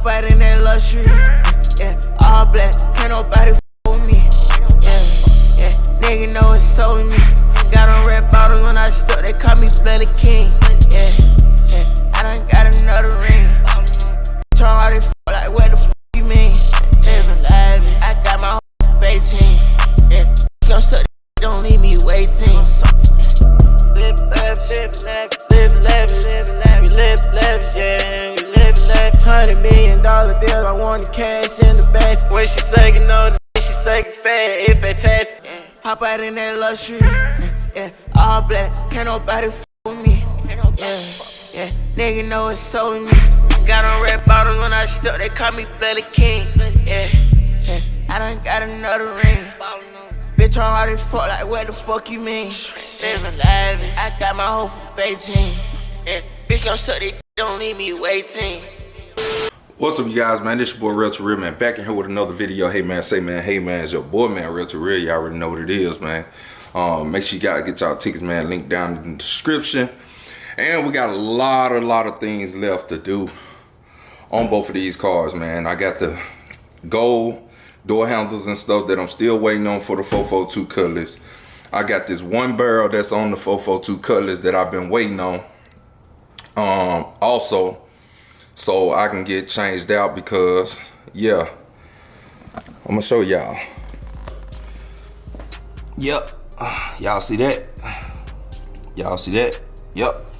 Hop out in that luxury, yeah, all black, can't nobody f with me, yeah, nigga know it's so me. Got on red bottles when I stuck, they call me Bloody King, yeah, I done got another ring. Try all they f like what the f you mean? Living lavish, I got my whole 18, yeah, gon' suck, don't leave me waiting. Live lavish, live lavish, we live lavish, yeah, we live lavish. $100 million deal, I want the cash in the bank. When she suckin' on the she suckin' fat, it fantastic. Yeah. Hop out in that luxury, yeah, all black, can't nobody f with me, yeah, nigga know it's so me. Got on red bottles when I stuck, they call me Bloody King, yeah, I done got another ring. Bitch, I'm already fuck, like what the fuck you mean? Living lavish, I got my whole for 18. Yeah, bitch, gon' suck it, don't leave me waiting. What's up, you guys, man? This your boy RellToReal, man. Back in here with another video. Hey, man, say, man, hey, man, it's your boy, man, RellToReal. Y'all already know what it is, man. Make sure you gotta get y'all tickets, man. Link down in the description. And we got a lot of things left to do on both of these cars, man. I got the gold door handles and stuff that I'm still waiting on for the 442 Cutlass. I got this one barrel that's on the 442 Cutlass that I've been waiting on. Also, so I can get changed out because, yeah, I'm gonna show y'all. Yep, y'all see that? Y'all see that? Yep.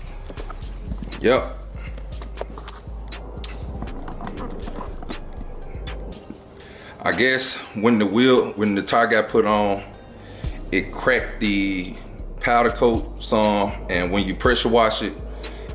I guess when the tire got put on, it cracked the powder coat some, and when you pressure wash it,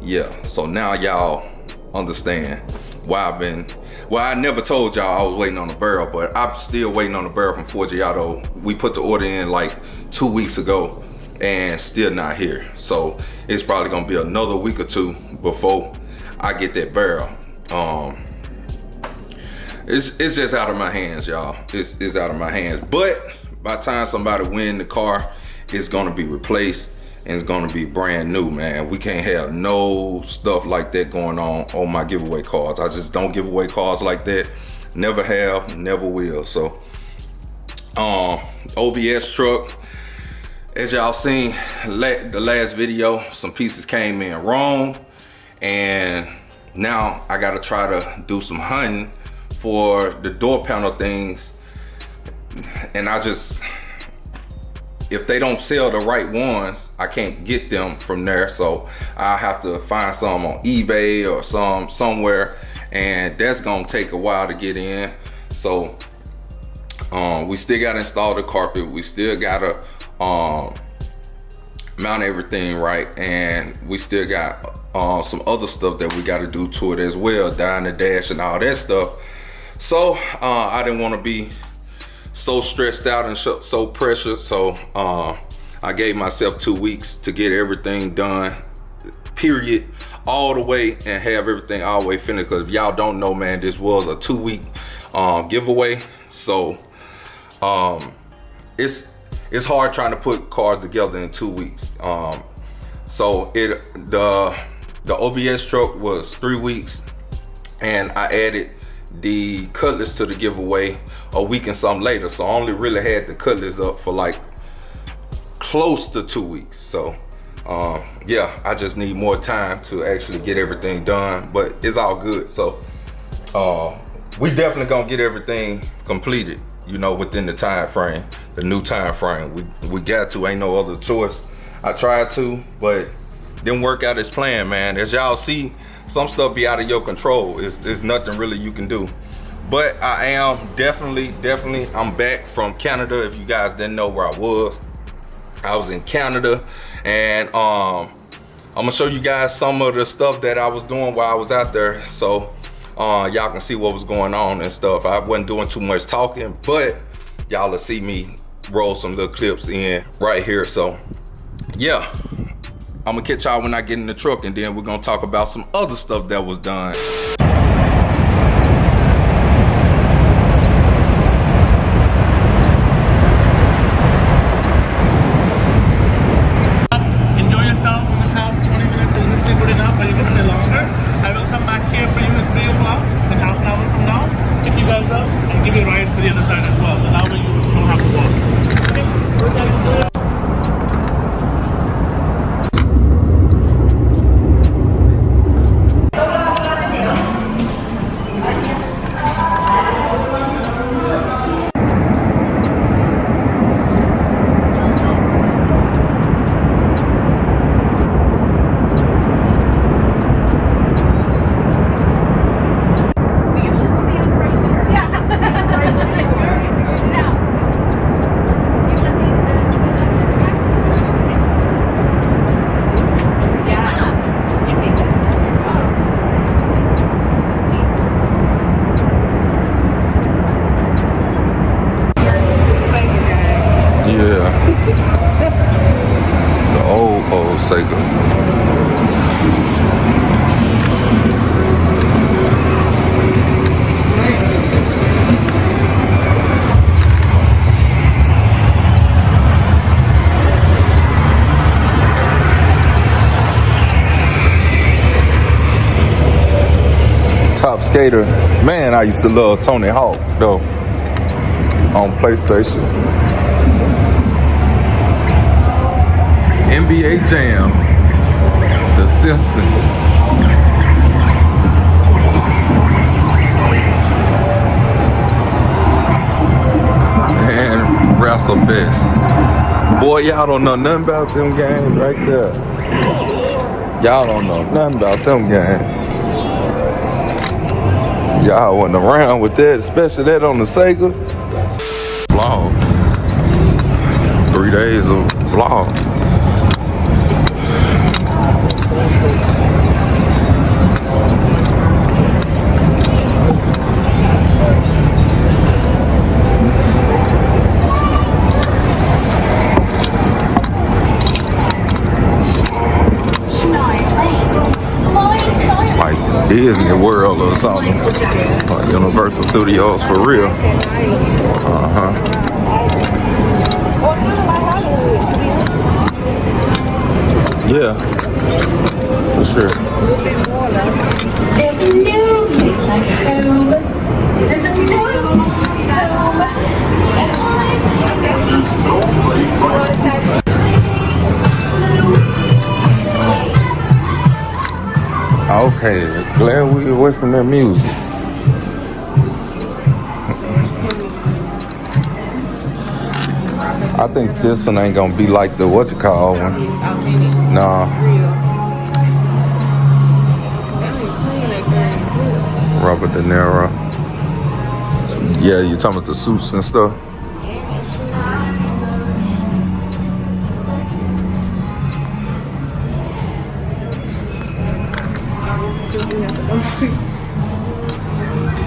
yeah. So now y'all understand why I never told y'all I was waiting on the barrel, but I'm still waiting on the barrel from Forgiato. We put the order in like 2 weeks ago and still not here. So it's probably gonna be another week or two before I get that barrel. It's just out of my hands, y'all. It's out of my hands. But by the time somebody win the car, it's gonna be replaced and it's gonna be brand new, man. We can't have no stuff like that going on my giveaway cars. I just don't give away cars like that. Never have, never will. So, OBS truck, as y'all seen the last video, some pieces came in wrong, and now I gotta try to do some hunting for the door panel things, and if they don't sell the right ones, I can't get them from there, so I have to find some on eBay or somewhere, and that's gonna take a while to get in. So we still gotta install the carpet, we still gotta mount everything right, and we still got some other stuff that we gotta do to it as well, dyeing the dash and all that stuff. So I didn't want to be so stressed out and so pressured, so I gave myself 2 weeks to get everything done, period, all the way, and have everything all the way finished. Because if y'all don't know, man, this was a 2-week giveaway, so it's hard trying to put cars together in 2 weeks. So the OBS truck was 3 weeks, and I added the Cutlass to the giveaway a week and something later, so I only really had the Cutlass up for like close to 2 weeks. So yeah, I just need more time to actually get everything done, but it's all good. So we definitely gonna get everything completed, you know, within the time frame, the new time frame. We got to, ain't no other choice. I tried to, but didn't work out as planned, man. As y'all see, some stuff be out of your control. There's nothing really you can do. But I am definitely, I'm back from Canada. If you guys didn't know where I was in Canada, and I'm gonna show you guys some of the stuff that I was doing while I was out there, so y'all can see what was going on and stuff. I wasn't doing too much talking, but y'all will see me roll some little clips in right here. So yeah, I'm gonna catch y'all when I get in the truck, and then we're gonna talk about some other stuff that was done. Enjoy yourself. We will have 20 minutes, so this is good enough, but you're gonna be longer. I will come back here for you at 3 o'clock, and half an hour Top Skater. Man, I used to love Tony Hawk though on PlayStation. NBA Jam. The Simpsons. And WrestleFest. Boy, y'all don't know nothing about them games right there. Y'all don't know nothing about them games. Y'all wasn't around with that, especially that on the Sega. Vlog. 3 days of vlog. Disney World or something, like Universal Studios for real. Yeah, for sure. Okay, glad we away from that music. I think this one ain't gonna be like the one. Nah. Robert De Niro. Yeah, you talking about the suits and stuff?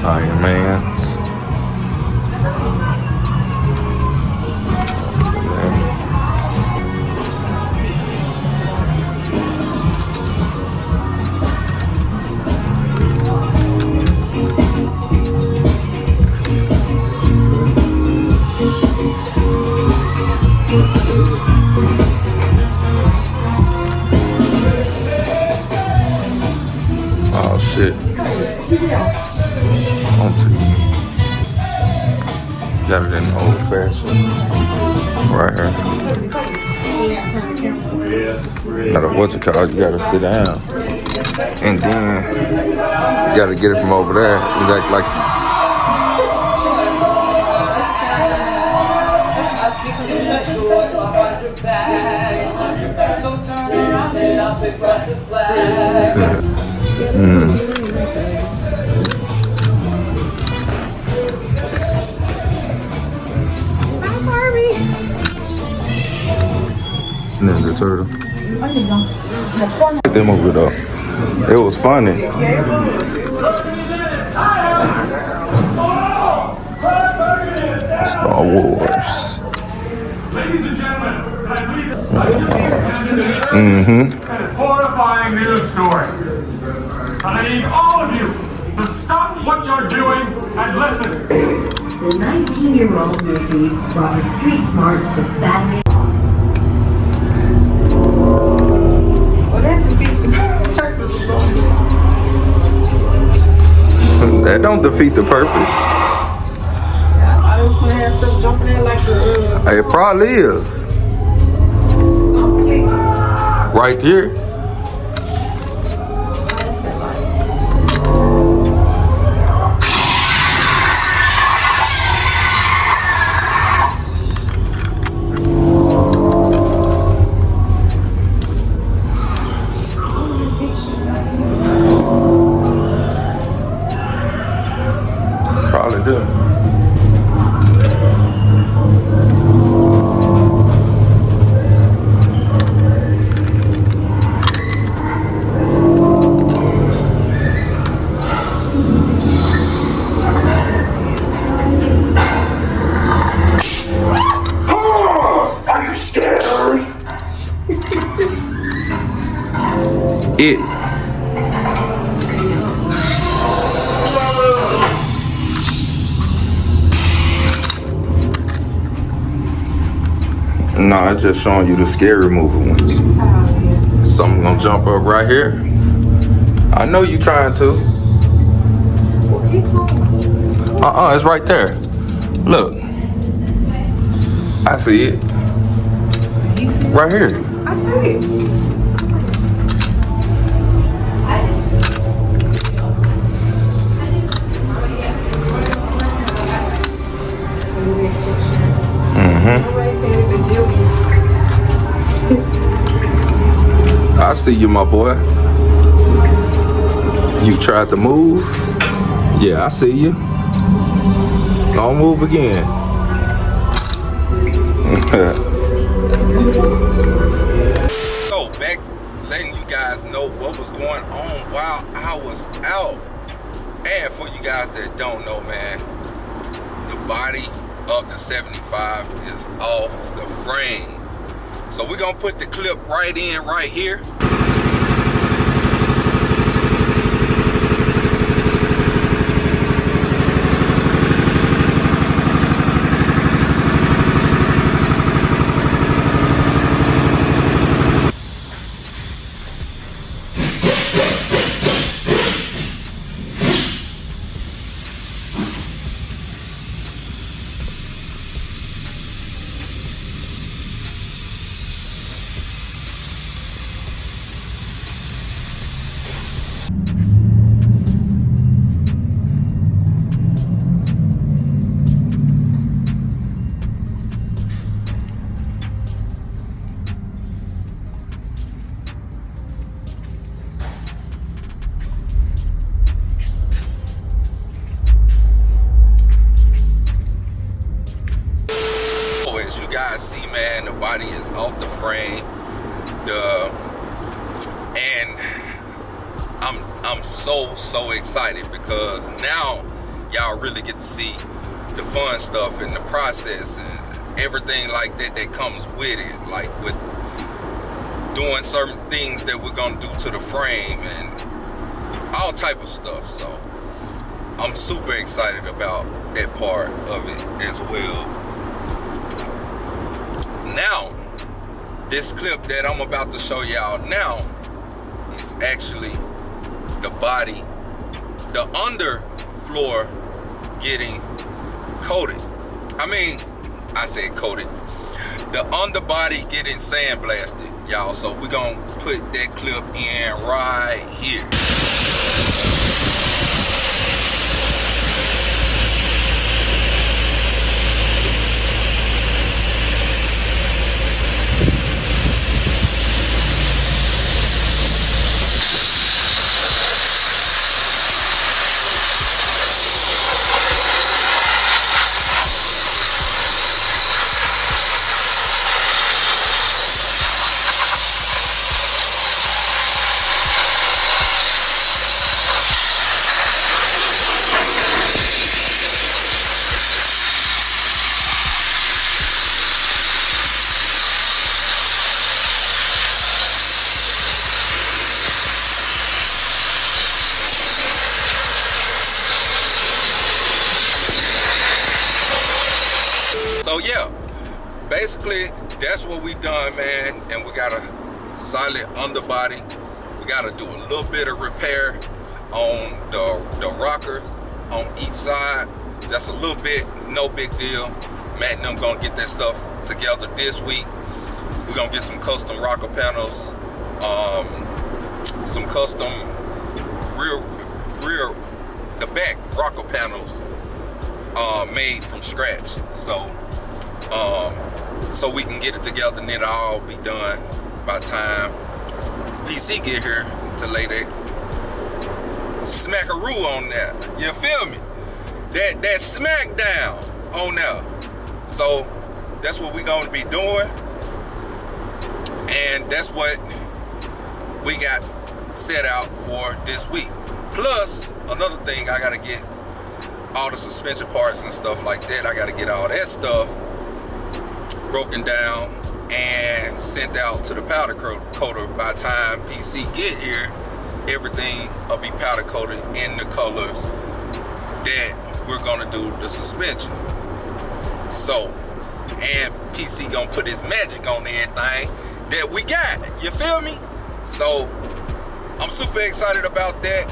Iron Man. Oh shit. Got it in old fashioned. Right here. Gotta you gotta sit down. And then you gotta get it from over there. It's like Ninja Turtle. That movie though, it was funny. Star Wars. Ladies and gentlemen, horrifying news story. I need all of you to stop what you're doing and listen. The 19-year-old Missy brought the street smarts to Saturday. That don't defeat the purpose. I was gonna have stuff jumping in like the. It probably is. Right here. Probably do. It. No, it's just showing you the scary movie ones. Something gonna jump up right here. I know you trying to. Keep going. It's right there. Look. I see it. You see it? Right here. I see it. I see you, my boy. You tried to move? Yeah, I see you. Don't move again. So, back letting you guys know what was going on while I was out. And for you guys that don't know, man, the body of the 75 is off the frame. So we're gonna put the clip right in right here. As you guys see, man, the body is off the frame. And I'm so excited because now y'all really get to see the fun stuff and the process and everything like that comes with it, like with doing certain things that we're gonna do to the frame and all type of stuff. So I'm super excited about that part of it as well. Now, this clip that I'm about to show y'all now is actually the body, the underfloor getting coated. I said coated. The underbody getting sandblasted, y'all. So we're gonna put that clip in right here. So yeah, basically that's what we done, man. And we got a solid underbody. We got to do a little bit of repair on the rocker on each side. Just a little bit, no big deal. Matt and them gonna get that stuff together this week. We're gonna get some custom rocker panels, some custom rear the back rocker panels made from scratch. So we can get it together and it'll all be done by the time PC get here to lay that smackaroo on there. You feel me? That smack down on there. So that's what we're gonna be doing. And that's what we got set out for this week. Plus, another thing, I gotta get all the suspension parts and stuff like that. I gotta get all that stuff broken down and sent out to the powder coater. By the time PC get here, everything will be powder coated in the colors that we're gonna do the suspension. So, and PC gonna put his magic on everything that we got. You feel me? So I'm super excited about that.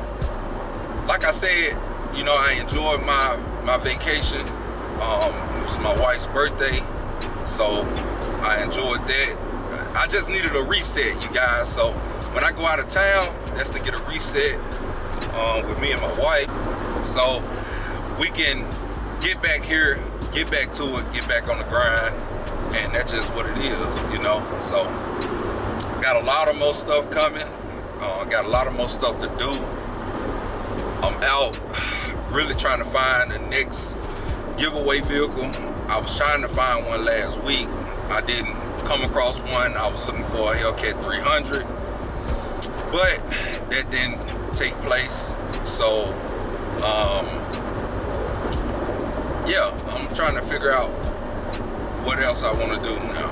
Like I said, you know, I enjoyed my vacation. It was my wife's birthday, so I enjoyed that. I just needed a reset, you guys. So when I go out of town, that's to get a reset with me and my wife, so we can get back here, get back to it, get back on the grind, and that's just what it is, you know. So got a lot of more stuff coming. Got a lot of more stuff to do. I'm out really trying to find the next giveaway vehicle. I was trying to find one last week. I didn't come across one. I was looking for a Hellcat 300, but that didn't take place. So yeah, I'm trying to figure out what else I want to do now.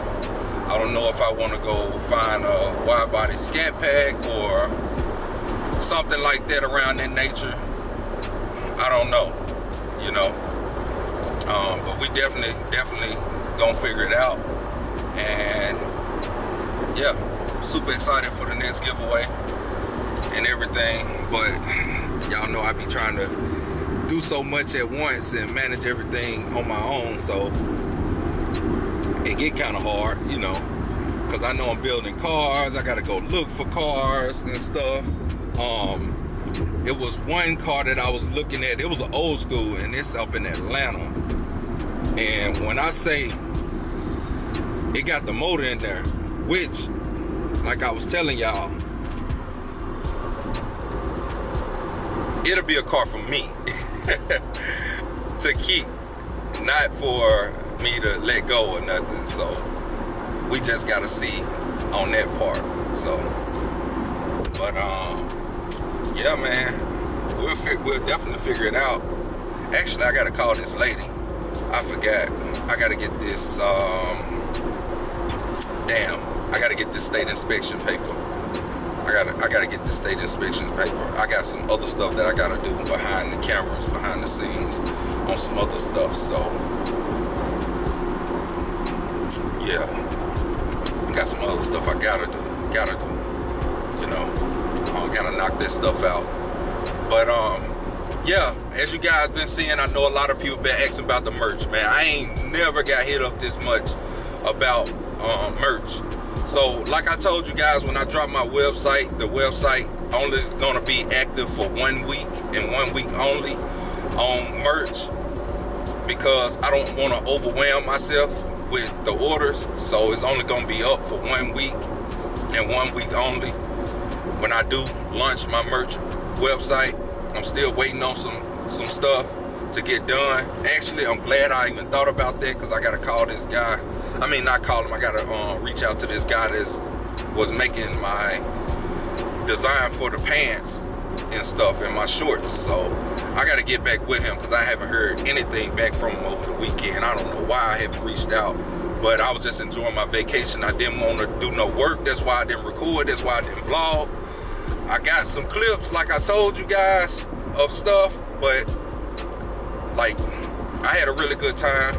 I don't know if I want to go find a wide body scat pack or something like that around that nature. I don't know, you know. But we definitely gonna figure it out. And yeah, super excited for the next giveaway and everything. But y'all know I be trying to do so much at once and manage everything on my own, so it get kind of hard, you know, because I know I'm building cars. I gotta go look for cars and stuff. It was one car that I was looking at. It was an old school, and it's up in Atlanta. And when I say it got the motor in there, which, like I was telling y'all, it'll be a car for me to keep, not for me to let go or nothing. So we just gotta see on that part. So, but yeah, man, we'll definitely figure it out. Actually, I gotta call this lady. I forgot. I gotta get this. I gotta get this state inspection paper. I gotta get this state inspection paper. I got some other stuff that I gotta do behind the cameras, behind the scenes, on some other stuff. So yeah, got some other stuff I gotta do. You know, I gotta knock this stuff out. But yeah, as you guys been seeing, I know a lot of people been asking about the merch, man. I ain't never got hit up this much about merch. So like I told you guys, when I dropped my website, the website only is gonna be active for 1 week and 1 week only on merch, because I don't want to overwhelm myself with the orders. So it's only gonna be up for 1 week and 1 week only. When I do launch my merch website, I'm still waiting on some stuff to get done. Actually, I'm glad I even thought about that, because I gotta call this guy. I mean, not call him, I gotta reach out to this guy that was making my design for the pants and stuff and my shorts. So I gotta get back with him, because I haven't heard anything back from him over the weekend. I don't know why I haven't reached out, but I was just enjoying my vacation. I didn't want to do no work. That's why I didn't record. That's why I didn't vlog. I got some clips, like I told you guys, of stuff, but like, I had a really good time.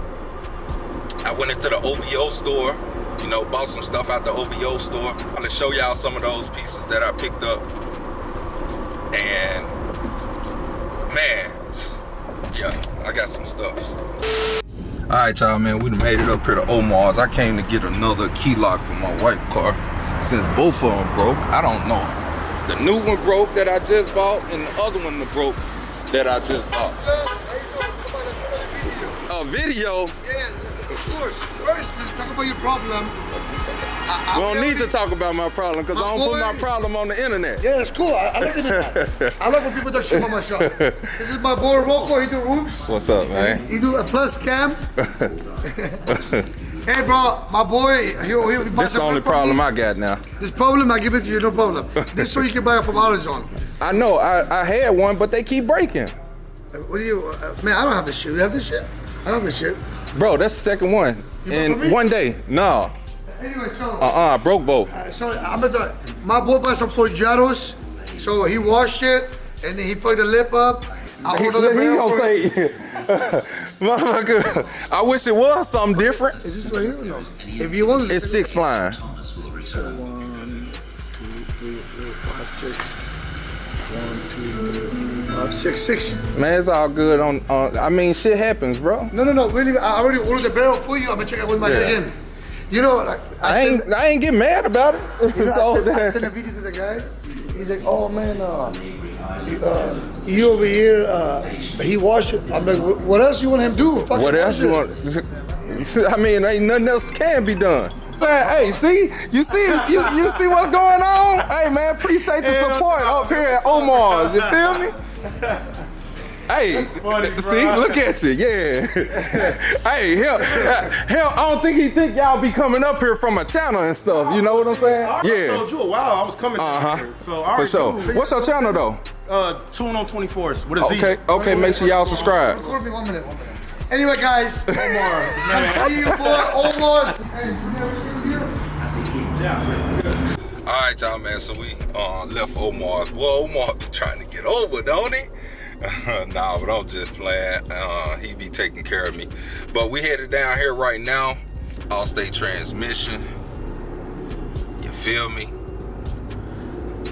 I went into the OVO store, you know, bought some stuff out the OVO store. I'm gonna show y'all some of those pieces that I picked up. And man, yeah, I got some stuff. All right, y'all, man, we done made it up here to Omar's. I came to get another key lock for my white car, since both of them broke. I don't know. The new one broke that I just bought, and the other one broke that I just bought. A video? Yeah, of course. First, let's talk about your problem. We don't need to talk about my problem, because I don't put my problem on the internet. Yeah, that's cool. I like it. I like when people talk shit about my shop. This is my boy Rocco. He do roofs. What's up, man? He do a plus cam. Hey, bro, my boy. This is the only problem I got now. This problem, I give it to you, no problem. This so you can buy it from Amazon. I know. I had one, but they keep breaking. What do you, man? I don't have this shit. You have this shit? I don't have this shit. Bro, that's the second one. In one day. No. Anyway, so. I broke both. So I'm gonna. My boy bought some Forgiatos. So he washed it and then he put the lip up. He gonna say, motherfucker, I wish it was something different. Is this right here or no? If you want, it's 6 spline. 1, 2, 3, 4, 5, 6. 6. Man, it's all good on I mean, shit happens, bro. No. Really, I already ordered the barrel for you. I'm gonna check out with my again. You know, like, I ain't get mad about it. You know, I sent a video to the guy. He's like, oh man, you over here, he washed it. I'm like, what else you want him to do? Fucking what else you want? I mean, ain't nothing else can be done. Hey, see? You see what's going on? Hey man, appreciate the support up here at Omar's, you feel me? Hey, funny, see, look at you, yeah. Hey, hell, I don't think he think y'all be coming up here from a channel and stuff. You know what I'm saying? I told you a while I was coming down here. So for sure. What's your channel though? Tune on 24th with a Z. Okay, make sure y'all subscribe. Record me 1 minute. Anyway, guys, Omar, see you boy, Omar. All right, y'all, man. So we left Omar's. Well, Omar be trying to get over, don't he? Nah, but I'm just playing. He be taking care of me. But we headed down here right now. All-state transmission. You feel me?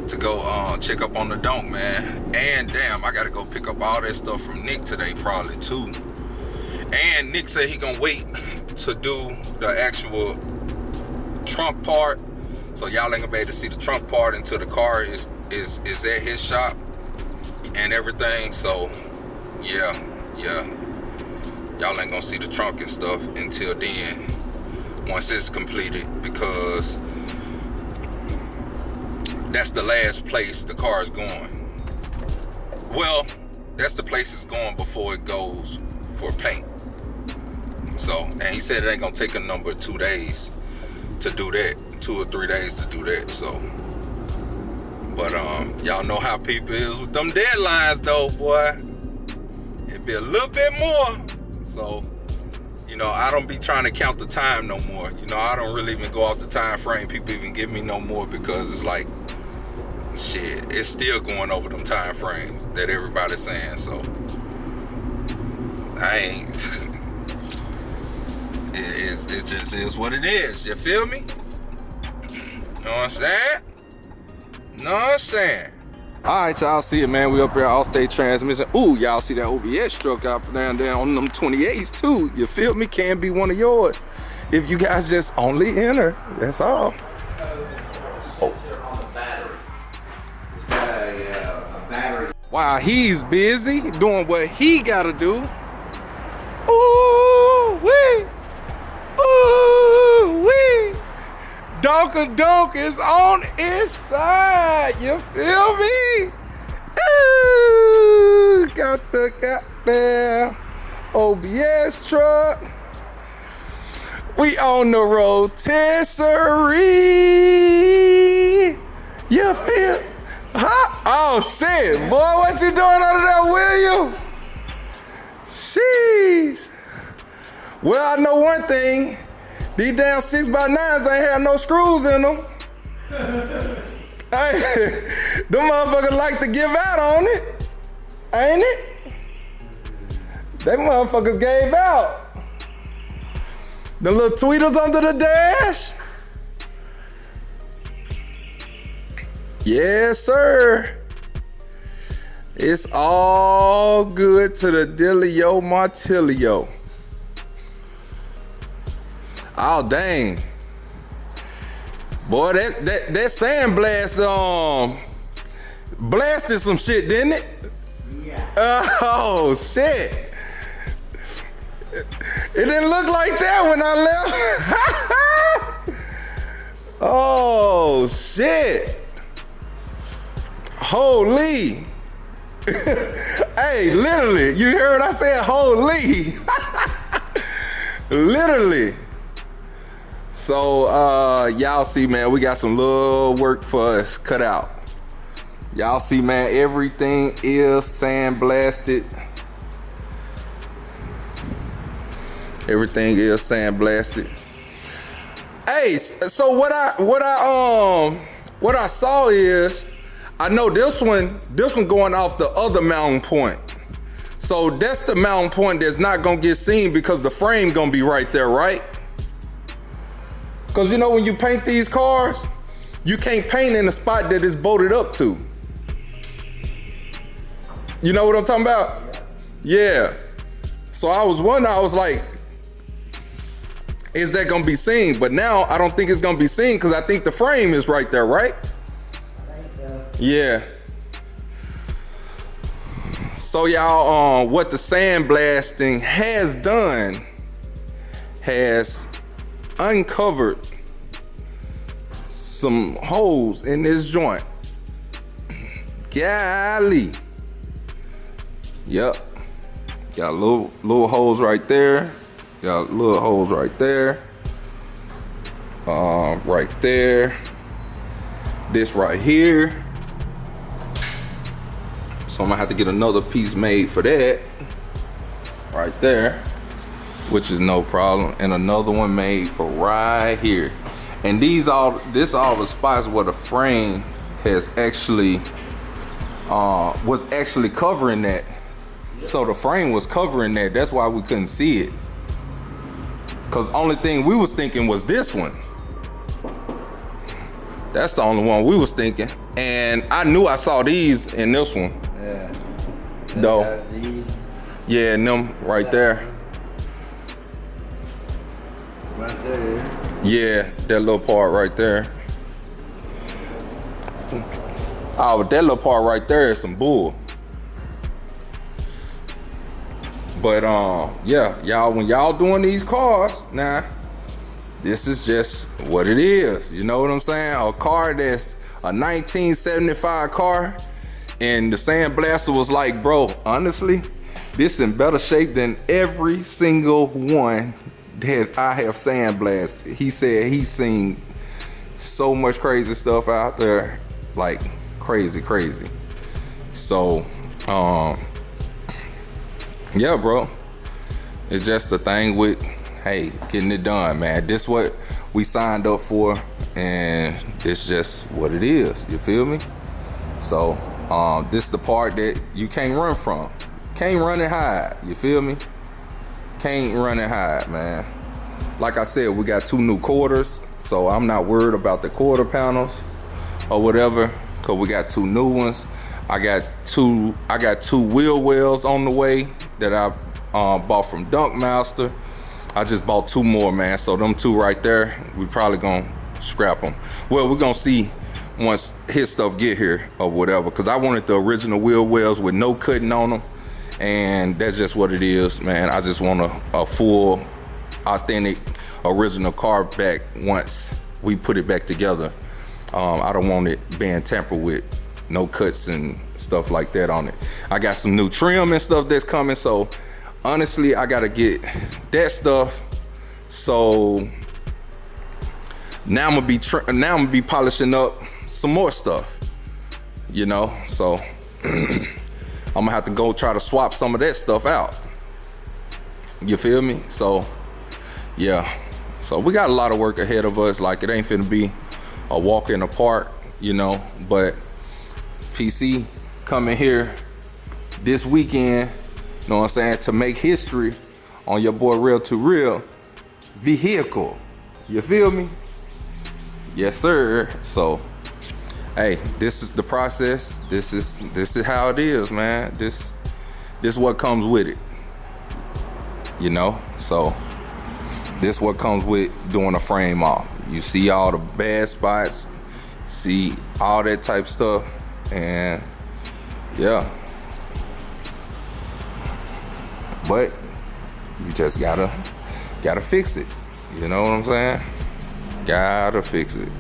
To go check up on the donk, man. And damn, I gotta go pick up all that stuff from Nick today, probably too. And Nick said he gonna wait to do the actual trunk part. So y'all ain't gonna be able to see the trunk part until the car is at his shop and everything. So yeah, y'all ain't gonna see the trunk and stuff until then, once it's completed, because that's the last place the car is going. Well, that's the place it's going before it goes for paint. So, and he said it ain't gonna take a number of 2 days to do that, 2 or 3 days to do that. So, but y'all know how people is with them deadlines though, boy. It'd be a little bit more. So, you know, I don't be trying to count the time no more. You know, I don't really even go off the time frame people even give me no more, because it's like, shit, it's still going over them time frames that everybody's saying. So I ain't. It just is what it is. You feel me? Know what I'm saying? Know what I'm saying? All right, y'all see it, man. We up here at All-State Transmission. Ooh, y'all see that OBS truck out down on them 28s too. You feel me? Can be one of yours if you guys just only enter. That's all. While he's busy doing what he gotta do. Ooh wee, ooh wee. Donk is on its side. You feel me? Ooh, got the goddamn OBS truck. We on the rotisserie. You feel? Huh? Oh shit, boy, what you doing under that wheel? Sheesh. Well, I know one thing. These damn 6x9s ain't had no screws in them. Hey, them motherfuckers like to give out on it, ain't it? They motherfuckers gave out. The little tweeters under the dash. Yes, sir. It's all good to the Dealio Martilio. Oh dang. Boy, that sandblast blasted some shit, didn't it? Yeah. Oh shit. It didn't look like that when I left. Oh shit. Holy. Hey, literally, you heard I said holy. Literally. So y'all see, man, we got some little work for us cut out. Y'all see, man, everything is sandblasted. Everything is sandblasted. Hey, so what I saw is, I know this one going off the other mounting point. So that's the mounting point that's not gonna get seen because the frame gonna be right there, right? Because you know when you paint these cars, you can't paint in the spot that it's bolted up to. You know what I'm talking about? Yeah. So I was wondering, I was like, is that gonna be seen? But now I don't think it's gonna be seen because I think the frame is right there, right? I think so. Yeah. So y'all, what the sandblasting has done has uncovered some holes in this joint. Golly. Yep. Got little holes right there. Got little holes right there. Right there. This right here. So I'm gonna have to get another piece made for that. Right there. Which is no problem. And another one made for right here. And this all the spots where the frame has actually was actually covering that. So the frame was covering that. That's why we couldn't see it. Cause only thing we was thinking was this one. That's the only one we was thinking. And I knew I saw these in this one. Yeah. Though. Yeah, and them right there. Right there. Yeah, that little part right there. Oh, but that little part right there is some bull. But yeah, y'all, when y'all doing these cars, now, this is just what it is. You know what I'm saying? A car that's a 1975 car, and the sandblaster was like, bro, honestly, this in better shape than every single one that I have sandblasted. He said he's seen so much crazy stuff out there, like crazy. So, yeah, bro. It's just the thing with, hey, getting it done, man. This what we signed up for, and it's just what it is. You feel me? So, this the part that you can't run from. Can't run and hide. You feel me? Can't run and hide, man. Like I said, we got 2 new quarters, so I'm not worried about the quarter panels or whatever, cause we got 2 new ones. I got two wheel wells on the way that I bought from Dunkmaster. I just bought 2 more, man. So them 2 right there, we probably gonna scrap them. Well, we're gonna see once his stuff get here or whatever, cause I wanted the original wheel wells with no cutting on them, and that's just what it is, man. I just want a full, authentic, original car back once we put it back together. I don't want it being tampered with. No cuts and stuff like that on it. I got some new trim and stuff that's coming, so honestly, I gotta get that stuff. So now I'm gonna be polishing up some more stuff, you know. So I'm gonna have to go try to swap some of that stuff out. You feel me? So yeah. So we got a lot of work ahead of us. Like, it ain't finna be a walk in the park, you know, but PC coming here this weekend, you know what I'm saying, to make history on your boy RellToReal vehicle. You feel me? Yes, sir. So, hey, this is the process. This is how it is, man. This is what comes with it. You know? So, this what comes with doing a frame off. You see all the bad spots, see all that type stuff. And yeah, but you just gotta fix it. You know what I'm saying? Gotta fix it.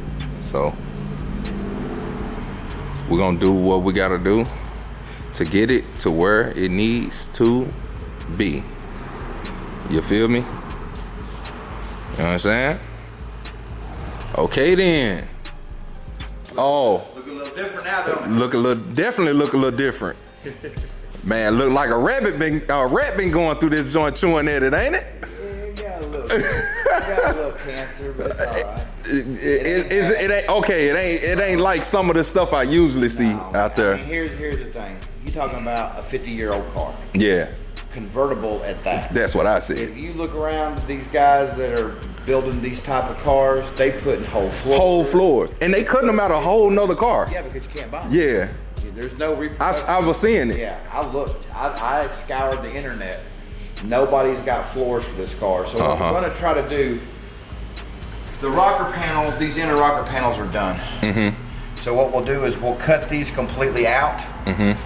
So we're gonna do what we gotta do to get it to where it needs to be. You feel me? You know what I'm saying? Okay then. Oh. Different now, though. Definitely look a little different. Man, look like a rat been going through this joint chewing at it, ain't it? Yeah, it got a little cancer, but it's all right. It ain't like some of the stuff I usually see out there. I mean, here's the thing. You're talking about a 50-year-old car. Yeah. Convertible at that. That's what I said. If you look around these guys that are building these type of cars, they put in whole floors. And they cutting them out a whole nother car. Yeah, because you can't buy them. Yeah. There's no I was seeing it. Yeah, I looked. I scoured the internet. Nobody's got floors for this car. So what we're gonna try to do, the rocker panels, these inner rocker panels are done. So what we'll do is we'll cut these completely out,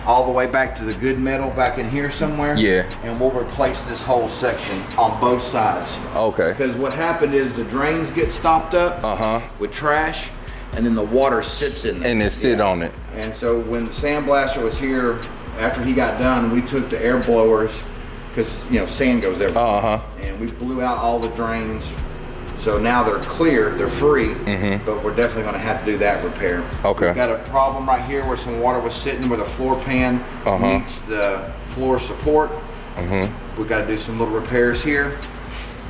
all the way back to the good metal back in here somewhere. Yeah. And we'll replace this whole section on both sides. Okay. Because what happened is the drains get stopped up with trash, and then the water sits in there. And it sit on it. And so when the sandblaster was here, after he got done, we took the air blowers, because you know sand goes everywhere, and we blew out all the drains. So now they're clear, they're free, but we're definitely going to have to do that repair. Okay. We've got a problem right here where some water was sitting where the floor pan meets the floor support. We've got to do some little repairs here,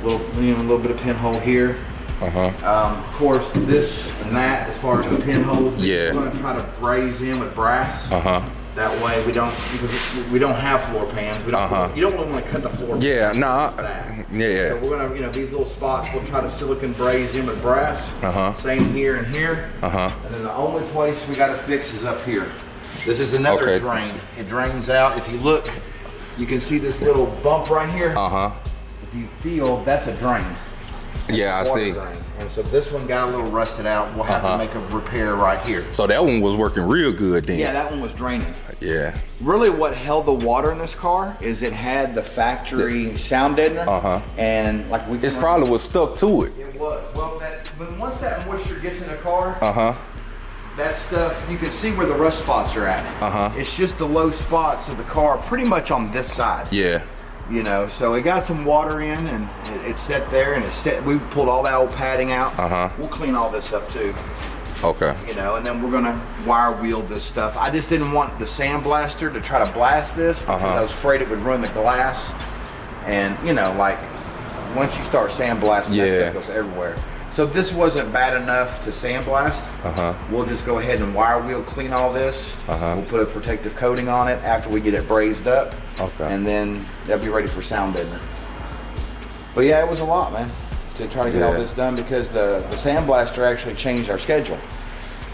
a little bit of pinhole here. Of course, this and that, as far as the pinholes, we're going to try to braze in with brass. That way we don't, because we don't have floor pans. We don't, you don't want to cut the floor pan. Yeah, nah. Yeah. So we're gonna, these little spots, we'll try to silicone braze in with brass. Same here and here. And then the only place we gotta fix is up here. This is another drain. It drains out. If you look, you can see this little bump right here. If you feel, that's a drain. Yeah, I see. Drain. And so this one got a little rusted out. We'll have to make a repair right here. So that one was working real good then. Yeah, that one was draining. Yeah. Really what held the water in this car is it had the factory sound deadener. And like it probably was stuck to it. It was. Well, but once that moisture gets in the car, that stuff, you can see where the rust spots are at. It's just the low spots of the car pretty much on this side. Yeah. So it got some water in and it sat there and we pulled all that old padding out. We'll clean all this up too. Okay. And then we're gonna wire wheel this stuff. I just didn't want the sandblaster to try to blast this because I was afraid it would ruin the glass. And like once you start sandblasting, that stuff goes everywhere. So this wasn't bad enough to sandblast. We'll just go ahead and wire wheel clean all this. We'll put a protective coating on it after we get it brazed up. And then they'll be ready for sound deadener. But yeah, it was a lot, man, to try to get all this done because the sandblaster actually changed our schedule.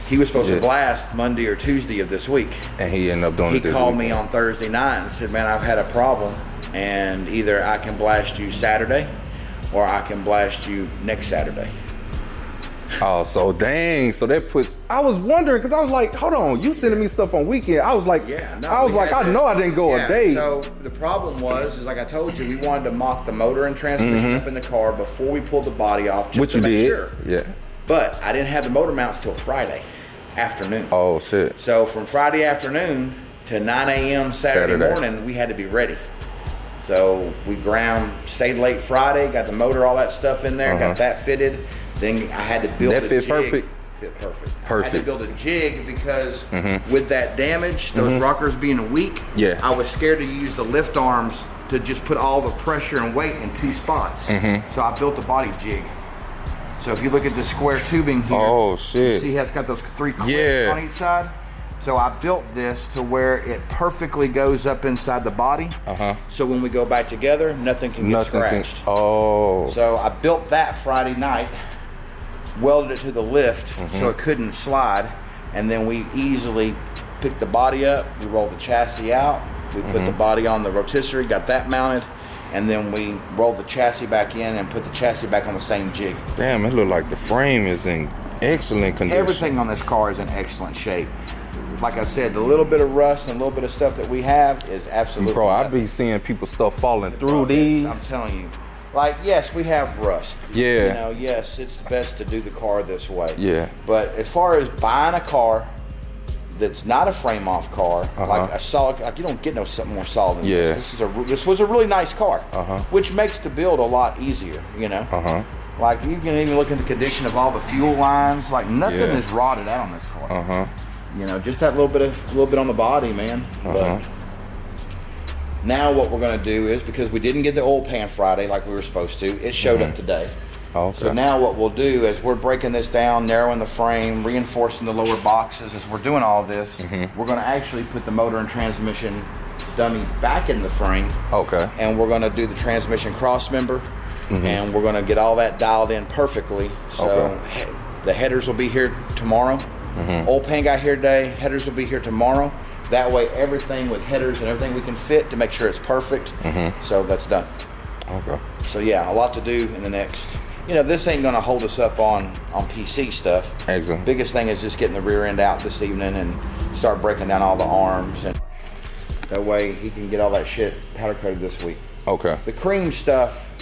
He was supposed to blast Monday or Tuesday of this week. And he ended up doing it this He called week. me on Thursday night and said, man, I've had a problem and either I can blast you Saturday or I can blast you next Saturday. Oh, so dang. So that put, I was wondering, because I was like, hold on, you sending me stuff on weekend. I was like, I know I didn't go a day. So the problem was, like I told you, we wanted to mock the motor and transmission up in the car before we pulled the body off, just to make sure. Yeah. But I didn't have the motor mounts till Friday afternoon. Oh, shit. So from Friday afternoon to 9 a.m. Saturday morning, we had to be ready. So we stayed late Friday, got the motor, all that stuff in there, got that fitted. Then I had to build a jig. That fit perfect? Fit perfect. I had to build a jig because with that damage, those rockers being weak, I was scared to use the lift arms to just put all the pressure and weight in two spots. So I built a body jig. So if you look at the square tubing here, you see how it's got those 3 clips on each side? So I built this to where it perfectly goes up inside the body. So when we go back together, nothing can get scratched. So I built that Friday night, welded it to the lift so it couldn't slide, and then we easily picked the body up, we rolled the chassis out, we put the body on the rotisserie, got that mounted, and then we rolled the chassis back in and put the chassis back on the same jig. Damn, it looked like the frame is in excellent condition. Everything on this car is in excellent shape. Like I said, the little bit of rust and a little bit of stuff that we have is absolutely Bro, I nothing. be seeing people stuff falling through these. I'm telling you. Like, yes, we have rust. Yeah. Yes, it's best to do the car this way. Yeah. But as far as buying a car that's not a frame-off car, like a solid, like you don't get something more solid than this. This was a really nice car, which makes the build a lot easier, Like, you can even look at the condition of all the fuel lines. Like, nothing is rotted out on this car. Just that little bit on the body, man. But now what we're gonna do is, because we didn't get the oil pan Friday like we were supposed to, it showed up today. So now what we'll do is we're breaking this down, narrowing the frame, reinforcing the lower boxes. As we're doing all this, we're gonna actually put the motor and transmission dummy back in the frame. And we're gonna do the transmission cross member, and we're gonna get all that dialed in perfectly. So the headers will be here tomorrow. Oil pan got here today, headers will be here tomorrow. That way, everything with headers and everything we can fit to make sure it's perfect. So that's done. Okay. So yeah, a lot to do in the next. You know, this ain't gonna hold us up on PC stuff. Excellent. Biggest thing is just getting the rear end out this evening and start breaking down all the arms, and that way he can get all that shit powder coated this week. Okay. The cream stuff,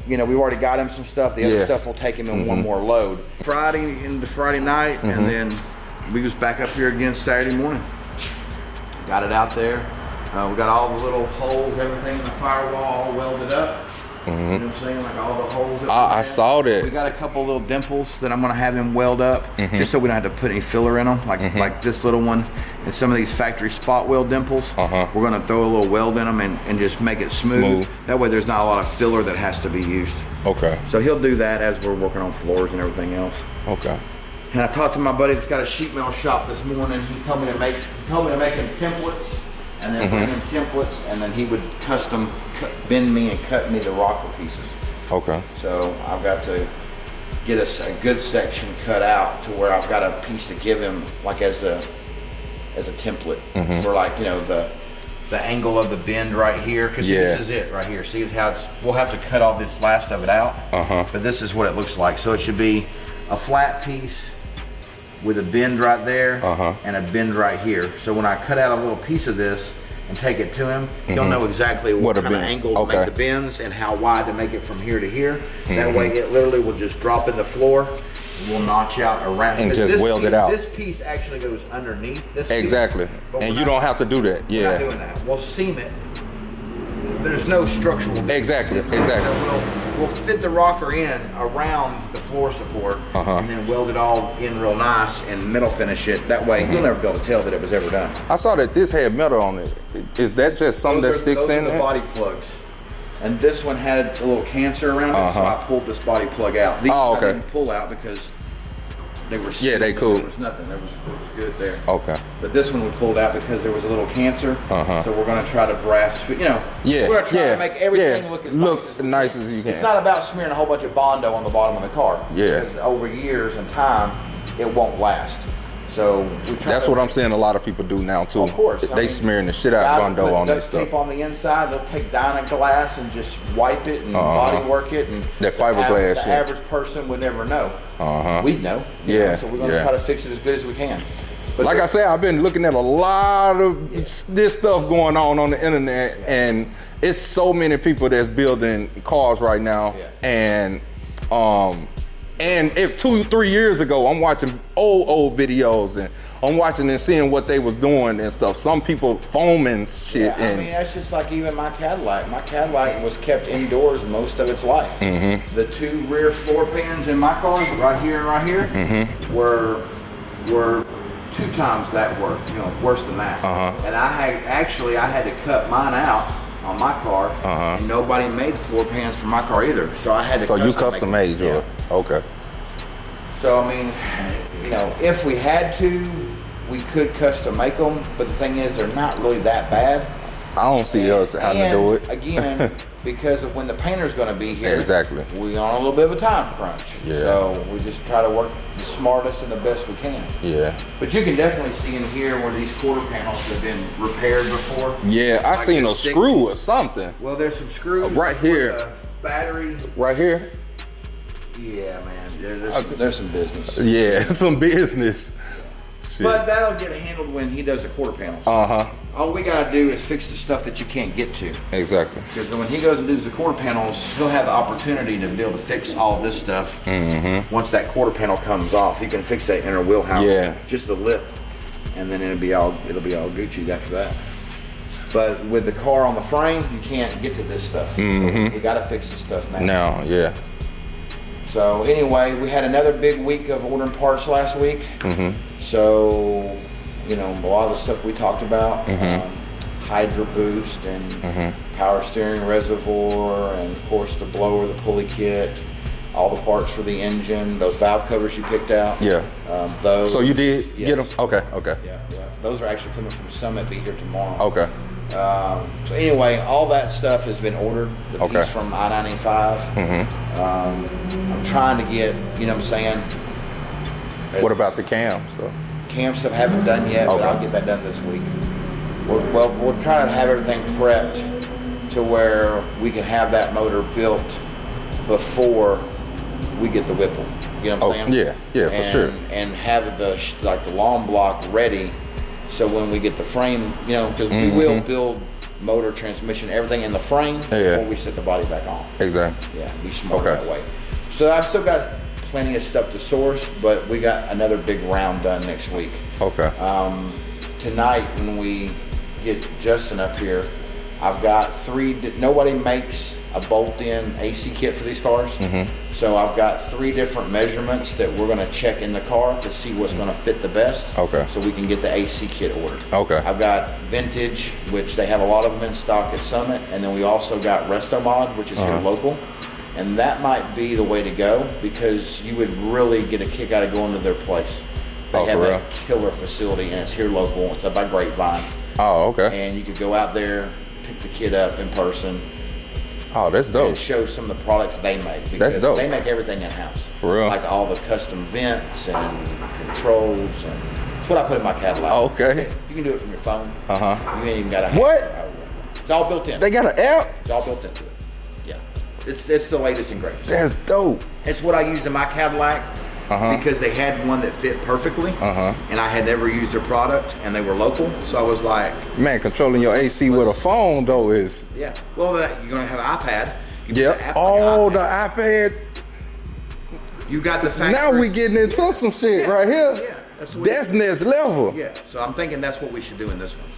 you know, we've already got him some stuff. The other stuff will take him in one more load. Friday into Friday night, and then we was back up here again Saturday morning. Got it out there. We got all the little holes, everything in the firewall all welded up. You know what I'm saying? Like all the holes. I saw that. We got a couple little dimples that I'm gonna have him weld up, just so we don't have to put any filler in them. Like this little one, and some of these factory spot weld dimples. We're gonna throw a little weld in them and just make it smooth. That way, there's not a lot of filler that has to be used. Okay. So he'll do that as we're working on floors and everything else. Okay. And I talked to my buddy that's got a sheet metal shop this morning. He told me to make him templates, and then bring him templates, and then he would custom bend me and cut me the rocker pieces. Okay. So I've got to get a good section cut out to where I've got a piece to give him, like as a template for, like, you know, the angle of the bend right here, because this is it right here. See how we'll have to cut all this last of it out, but this is what it looks like. So it should be a flat piece with a bend right there and a bend right here. So when I cut out a little piece of this and take it to him, he'll know exactly what kind of angle to make the bends and how wide to make it from here to here. That way it literally will just drop in the floor. We'll notch out around and just weld it out. This piece actually goes underneath this piece. And you don't have to do that. We're not doing that. We'll seam it. There's no structural difference. Exactly. So we'll fit the rocker in around the floor support, and then weld it all in real nice and metal finish it. That way you'll never be able to tell that it was ever done. I saw that this had metal on it. Is that just something that sticks in there? Those are the body plugs. And this one had a little cancer around it, so I pulled this body plug out. These I didn't pull out because they were they cool. There was nothing. It was good there. Okay. But this one we pulled out because there was a little cancer. So we're going to try to brass fit. You know, we're going to try to make everything look as nice as you can. It's not about smearing a whole bunch of Bondo on the bottom of the car. Because over years and time, it won't last. So we try that's what I'm saying. A lot of people do now too. Of course, they smearing the shit out of Bondo on this stuff. Tape on the inside. They'll take Dynaglass and just wipe it and body work it. And that fiberglass shit. The average person would never know. We'd know. You know? So we're going to try to fix it as good as we can. But like I said, I've been looking at a lot of this stuff going on the internet, and it's so many people that's building cars right now, and if 2-3 years ago, I'm watching old videos and I'm watching and seeing what they was doing and stuff. Some people foaming shit. I mean, that's just like even my Cadillac. My Cadillac was kept indoors most of its life. The two rear floor pans in my car, right here and right here, were 2 times that work. You know, worse than that. And I had to cut mine out on my car, and nobody made floor pans for my car either. So I had to. So you custom made yours? Okay. So I mean, you know, if we had to, we could custom make them. But the thing is, they're not really that bad. I don't see us how to do it. Again, because of when the painter's going to be here. Exactly. We on a little bit of a time crunch. So we just try to work the smartest and the best we can. But you can definitely see in here where these quarter panels have been repaired before. I seen a screw or something. Well, there's some screws right here. Battery. Right here. Yeah, man. There's some business. Some business. Shit. But that'll get handled when he does the quarter panels. All we gotta do is fix the stuff that you can't get to. Exactly. Because when he goes and does the quarter panels, he'll have the opportunity to be able to fix all this stuff. Once that quarter panel comes off, you can fix that inner wheel housing, just the lip, and then it'll be all Gucci after that. But with the car on the frame, you can't get to this stuff. So you gotta fix this stuff now. So anyway, we had another big week of ordering parts last week. So, you know, a lot of the stuff we talked about, Hydro Boost and power steering reservoir, and of course the blower, the pulley kit, all the parts for the engine, those valve covers you picked out. Those. So you did get them? Okay. Those are actually coming from Summit, be here tomorrow. Okay. So anyway, all that stuff has been ordered. The piece from I-95. I'm trying to get, you know what I'm saying? What about the cam stuff? Cam stuff I haven't done yet, but I'll get that done this week. We'll try to have everything prepped to where we can have that motor built before we get the Whipple. You know what I'm saying? Yeah, for sure. And have the long block ready, so when we get the frame, you know, because we will build motor, transmission, everything in the frame before we set the body back on. Exactly. Yeah, be smart that way. So I've still got plenty of stuff to source, but we got another big round done next week. Okay. Tonight when we get Justin up here, I've got nobody makes a bolt-in AC kit for these cars. So I've got 3 different measurements that we're gonna check in the car to see what's gonna fit the best. Okay. So we can get the AC kit ordered. Okay. I've got Vintage, which they have a lot of them in stock at Summit, and then we also got Restomod, which is here local. And that might be the way to go, because you would really get a kick out of going to their place. They have a killer facility, and it's here local. It's up by Grapevine. Oh, okay. And you could go out there, pick the kid up in person. Oh, that's dope. And show some of the products they make. Because that's dope. they make everything in-house. For real? Like all the custom vents and controls. And that's what I put in my Cadillac. Oh, okay. You can do it from your phone. Uh-huh. You ain't even got a What? It's all built in. They got an app? It's all built into it. Yeah. It's the latest and greatest. That's dope. It's what I used in my Cadillac. Because they had one that fit perfectly, and I had never used their product, and they were local, so I was like, man, controlling your AC with a phone though is well, you're gonna have an iPad. The iPad. You got the factory. Now we getting into some shit right here. Yeah, that's next level. Yeah, so I'm thinking that's what we should do in this one.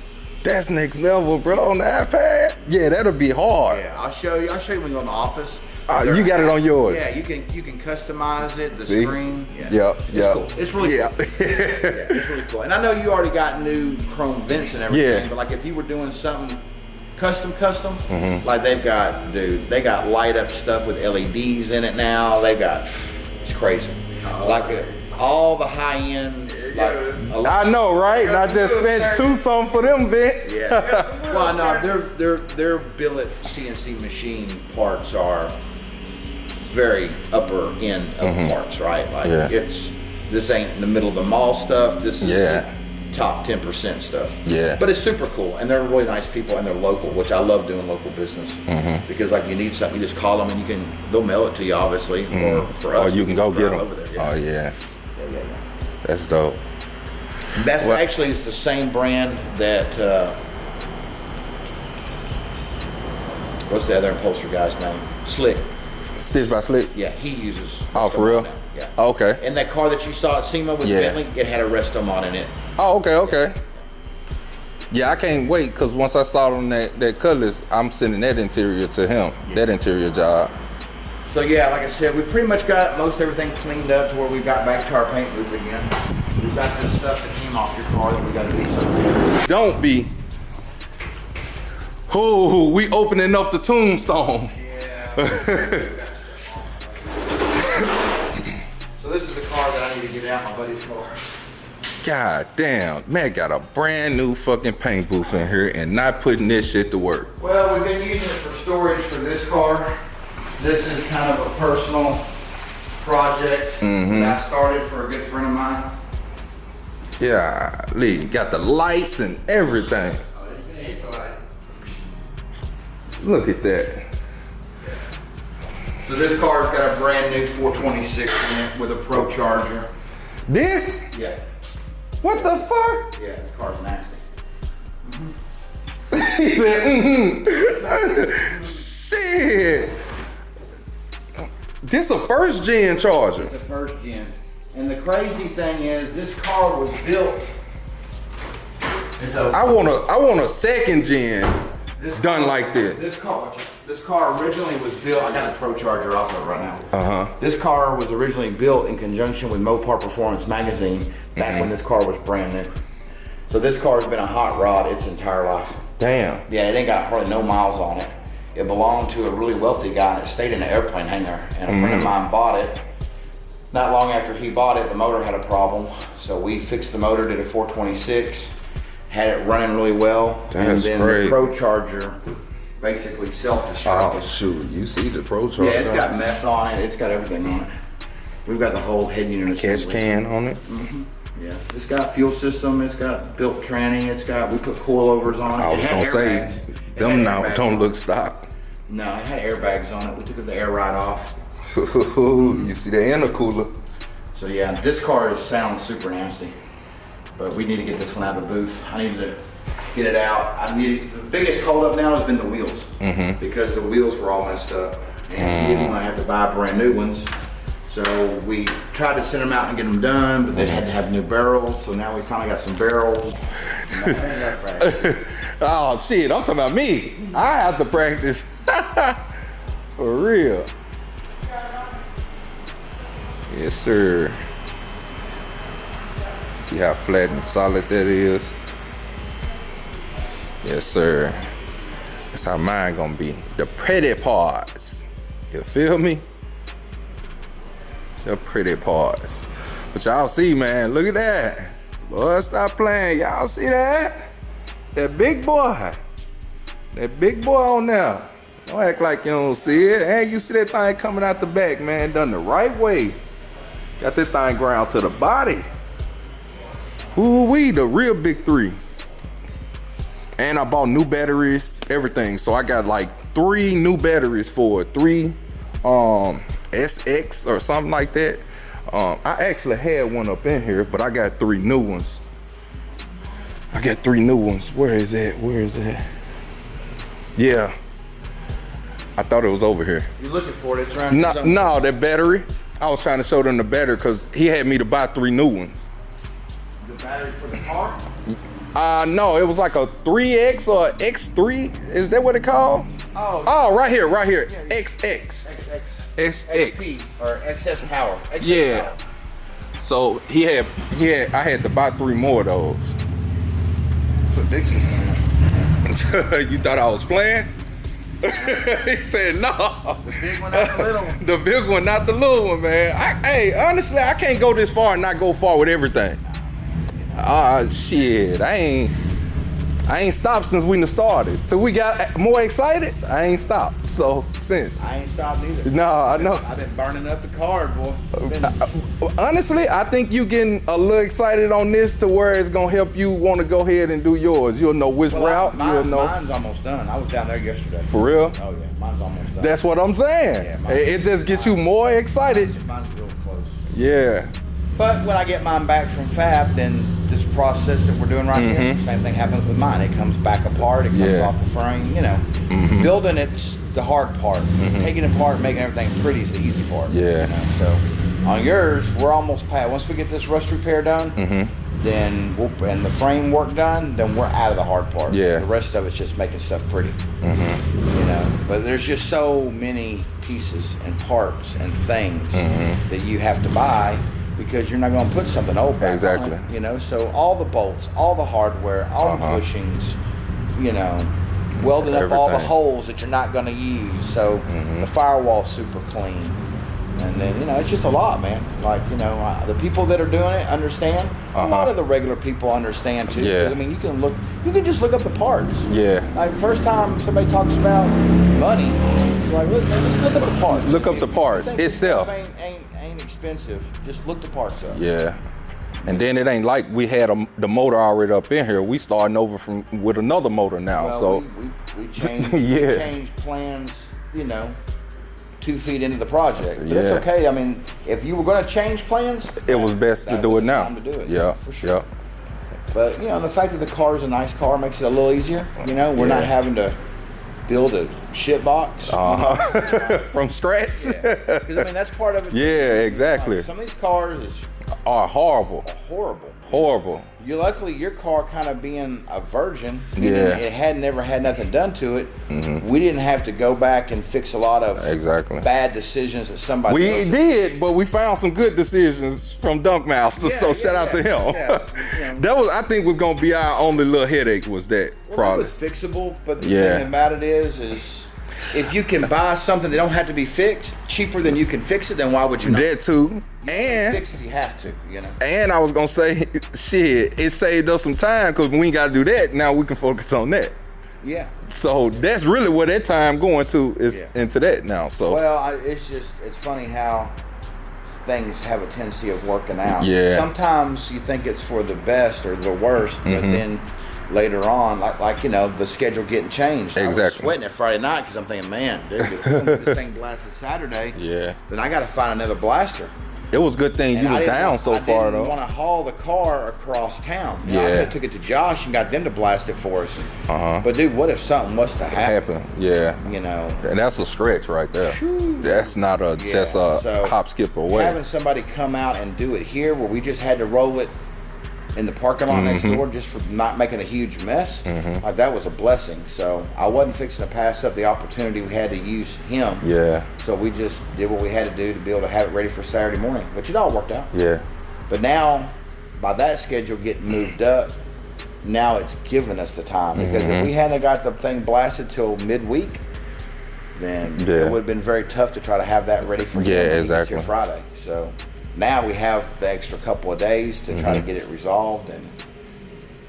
That's next level, bro, on the iPad. Yeah, that'll be hard. Yeah, I'll show you when you're in the office. You got it on yours. Yeah, you can customize it, the See? screen. Yeah. It's cool. It's really cool. It's really cool. And I know you already got new chrome vents and everything, but like if you were doing something custom, like they got light up stuff with LEDs in it now. it's crazy. Like all the high end. I know, right? And I just spent $2 for them vents. Yeah. Well, no, their billet CNC machine parts are very upper end of parts, right? Like this ain't in the middle of the mall stuff. This is the top 10% stuff. Yeah. But it's super cool, and they're really nice people, and they're local, which I love doing local business because like you need something, you just call them and they'll mail it to you, obviously, or for us. Or you can go get them over there. Oh yeah. That's dope. That's actually it's the same brand that what's the other upholstery guy's name? Slick. Stitch by Slick? Yeah, he uses. Oh, for real? Yeah. Okay. And that car that you saw at SEMA with Bentley, it had a Restomod in it. Oh, okay. Yeah, I can't wait because once I start on that CUTLASS, I'm sending that interior to him, that interior job. So yeah, like I said, we pretty much got most everything cleaned up to where we got back to our paint booth again. We've got this stuff that came off your car that we got to do something with. Don't be. Oh, we opening up the tombstone. Yeah. So this is the car that I need to get out, my buddy's car. God damn, man got a brand new fucking paint booth in here and not putting this shit to work. Well, we've been using it for storage for this car. This is kind of a personal project that I started for a good friend of mine. Yeah, Lee, got the lights and everything. Look at that. So this car's got a brand new 426 in it with a Pro Charger. This? Yeah. What the fuck? Yeah, this car's nasty. He said, shit. This a first gen Charger. It's a first gen. And the crazy thing is, this car was built. I want a second gen done like this. This car originally was built. I got the Pro Charger off of it right now. This car was originally built in conjunction with Mopar Performance magazine back when this car was brand new. So this car has been a hot rod its entire life. Damn. Yeah, it ain't got hardly no miles on it. It belonged to a really wealthy guy, and it stayed in an airplane hangar. And a friend of mine bought it. Not long after he bought it, the motor had a problem. So we fixed the motor, did a 426, had it running really well. That's and then great. The Pro Charger basically self-destructed. Oh shoot, you see the Pro Charger? Yeah, it's got meth on it. It's got everything on it. We've got the whole head unit. Catch can on it. Yeah, it's got fuel system. It's got built tranny. We put coilovers on it. I was gonna say, them now don't look stock. No, it had airbags on it. We took the air ride off. You see the intercooler. So yeah, this car sounds super nasty, but we need to get this one out of the booth. I need to get it out. The biggest holdup now has been the wheels, because the wheels were all messed up, and we didn't want to have to buy brand new ones. So we tried to send them out and get them done, but they had to have new barrels. So now we finally got some barrels. Oh shit, I'm talking about me. I have to practice. For real. Yes, sir. See how flat and solid that is? Yes, sir. That's how mine gonna be. The pretty parts. You feel me? The pretty parts. But y'all see, man, look at that. Boy, stop playing. Y'all see that? That big boy. That big boy on there. Don't act like you don't see it. And you see that thing coming out the back, man. Done the right way. Got this thing ground to the body. Ooh-wee, the real big 3. And I bought new batteries, everything. So I got like 3 new batteries for 3 SX or something like that. I actually had one up in here, but I got 3 new ones. Where is it? Yeah. I thought it was over here. You looking for it? It's around. No, that battery. I was trying to show them the battery because he had me to buy 3 new ones. The battery for the car? No, it was like a 3X or X3. Is that what it called? Oh, right here. Yeah, XX. XP or excess power. Yeah. Power. So I had to buy 3 more of those. Put big system in it. You thought I was playing? He said no. The big one, not the little one. The big one, not the little one, man. Hey, honestly, I can't go this far and not go far with everything. Shit, I ain't stopped since we started. So we got more excited. I ain't stopped. So since I ain't stopped either. No, I know. I've been burning up the card, boy. Honestly, I think you getting a little excited on this to where it's gonna help you want to go ahead and do yours. You'll know which route. You'll know. Mine's almost done. I was down there yesterday. For real? Oh yeah, mine's almost done. That's what I'm saying. Yeah, It just gets you more excited. Mine's real close. Yeah. But when I get mine back from Fab, then this process that we're doing right here, same thing happens with mine. It comes back apart, it comes off the frame, you know. Building it's the hard part. Taking it apart and making everything pretty is the easy part. Yeah. You know? So on yours, we're almost past. Once we get this rust repair done, then and the frame work done, then we're out of the hard part. Yeah. The rest of it's just making stuff pretty. You know, but there's just so many pieces and parts and things that you have to buy, because you're not going to put something old back on it, you know. So all the bolts, all the hardware, all the bushings, you know, welding up all the holes that you're not going to use. So the firewall's super clean. And then, you know, it's just a lot, man. Like, you know, the people that are doing it understand. A lot of the regular people understand too. Yeah. I mean, you can just look up the parts. Yeah. Like, first time somebody talks about money, it's like, just look up the parts. Look up the parts itself. Ain't expensive. Just look the parts up. Yeah. And then it ain't like we had the motor already up in here. We starting over with another motor now. Well, so we changed, Yeah. we changed plans, you know, 2 feet into the project. But Yeah. it's okay. I mean, if you were going to change plans, it was best to do it now. Time to do it. Yeah, for sure. yeah. But you know, the fact that the car is a nice car makes it a little easier. You know, we're not having to build a shit box from scratch. Because I mean, that's part of it. Yeah, exactly. Some of these cars are horrible. Horrible. Luckily, your car kind of being a virgin, Yeah. it had never had nothing done to it. We didn't have to go back and fix a lot of bad decisions that somebody else did, but we found some good decisions from Dunkmaster, so shout out to him. That was, I think, was gonna be our only little headache was that product. It was fixable, but the thing about it is if you can buy something that don't have to be fixed cheaper than you can fix it, then why would you not? That too. And fix if you have to, you know. And I was gonna say, shit, it saved us some time, because when we ain't gotta do that, now we can focus on that. Yeah. So that's really where that time going to is into that now. So well, it's funny how things have a tendency of working out. Yeah. Sometimes you think it's for the best or the worst, but then later on, like you know, the schedule getting changed. I was sweating it Friday night because I'm thinking, man, dude, if we're gonna get this thing blasted Saturday, then I got to find another blaster. It was a good thing you was down so far though. I didn't want to haul the car across town. You know, Yeah. I took it to Josh and got them to blast it for us. But dude, what if something was to happen? Yeah. You know. And that's a stretch right there. That's not a just a hop, skip away. Having somebody come out and do it here where we just had to roll it in the parking lot next door just for not making a huge mess, like that was a blessing. So I wasn't fixing to pass up the opportunity we had to use him. Yeah. So we just did what we had to do to be able to have it ready for Saturday morning, which it all worked out. Yeah. But now, by that schedule getting moved up, now it's given us the time, because if we hadn't got the thing blasted till midweek, then it would have been very tough to try to have that ready for exactly. Friday. So now we have the extra couple of days to try to get it resolved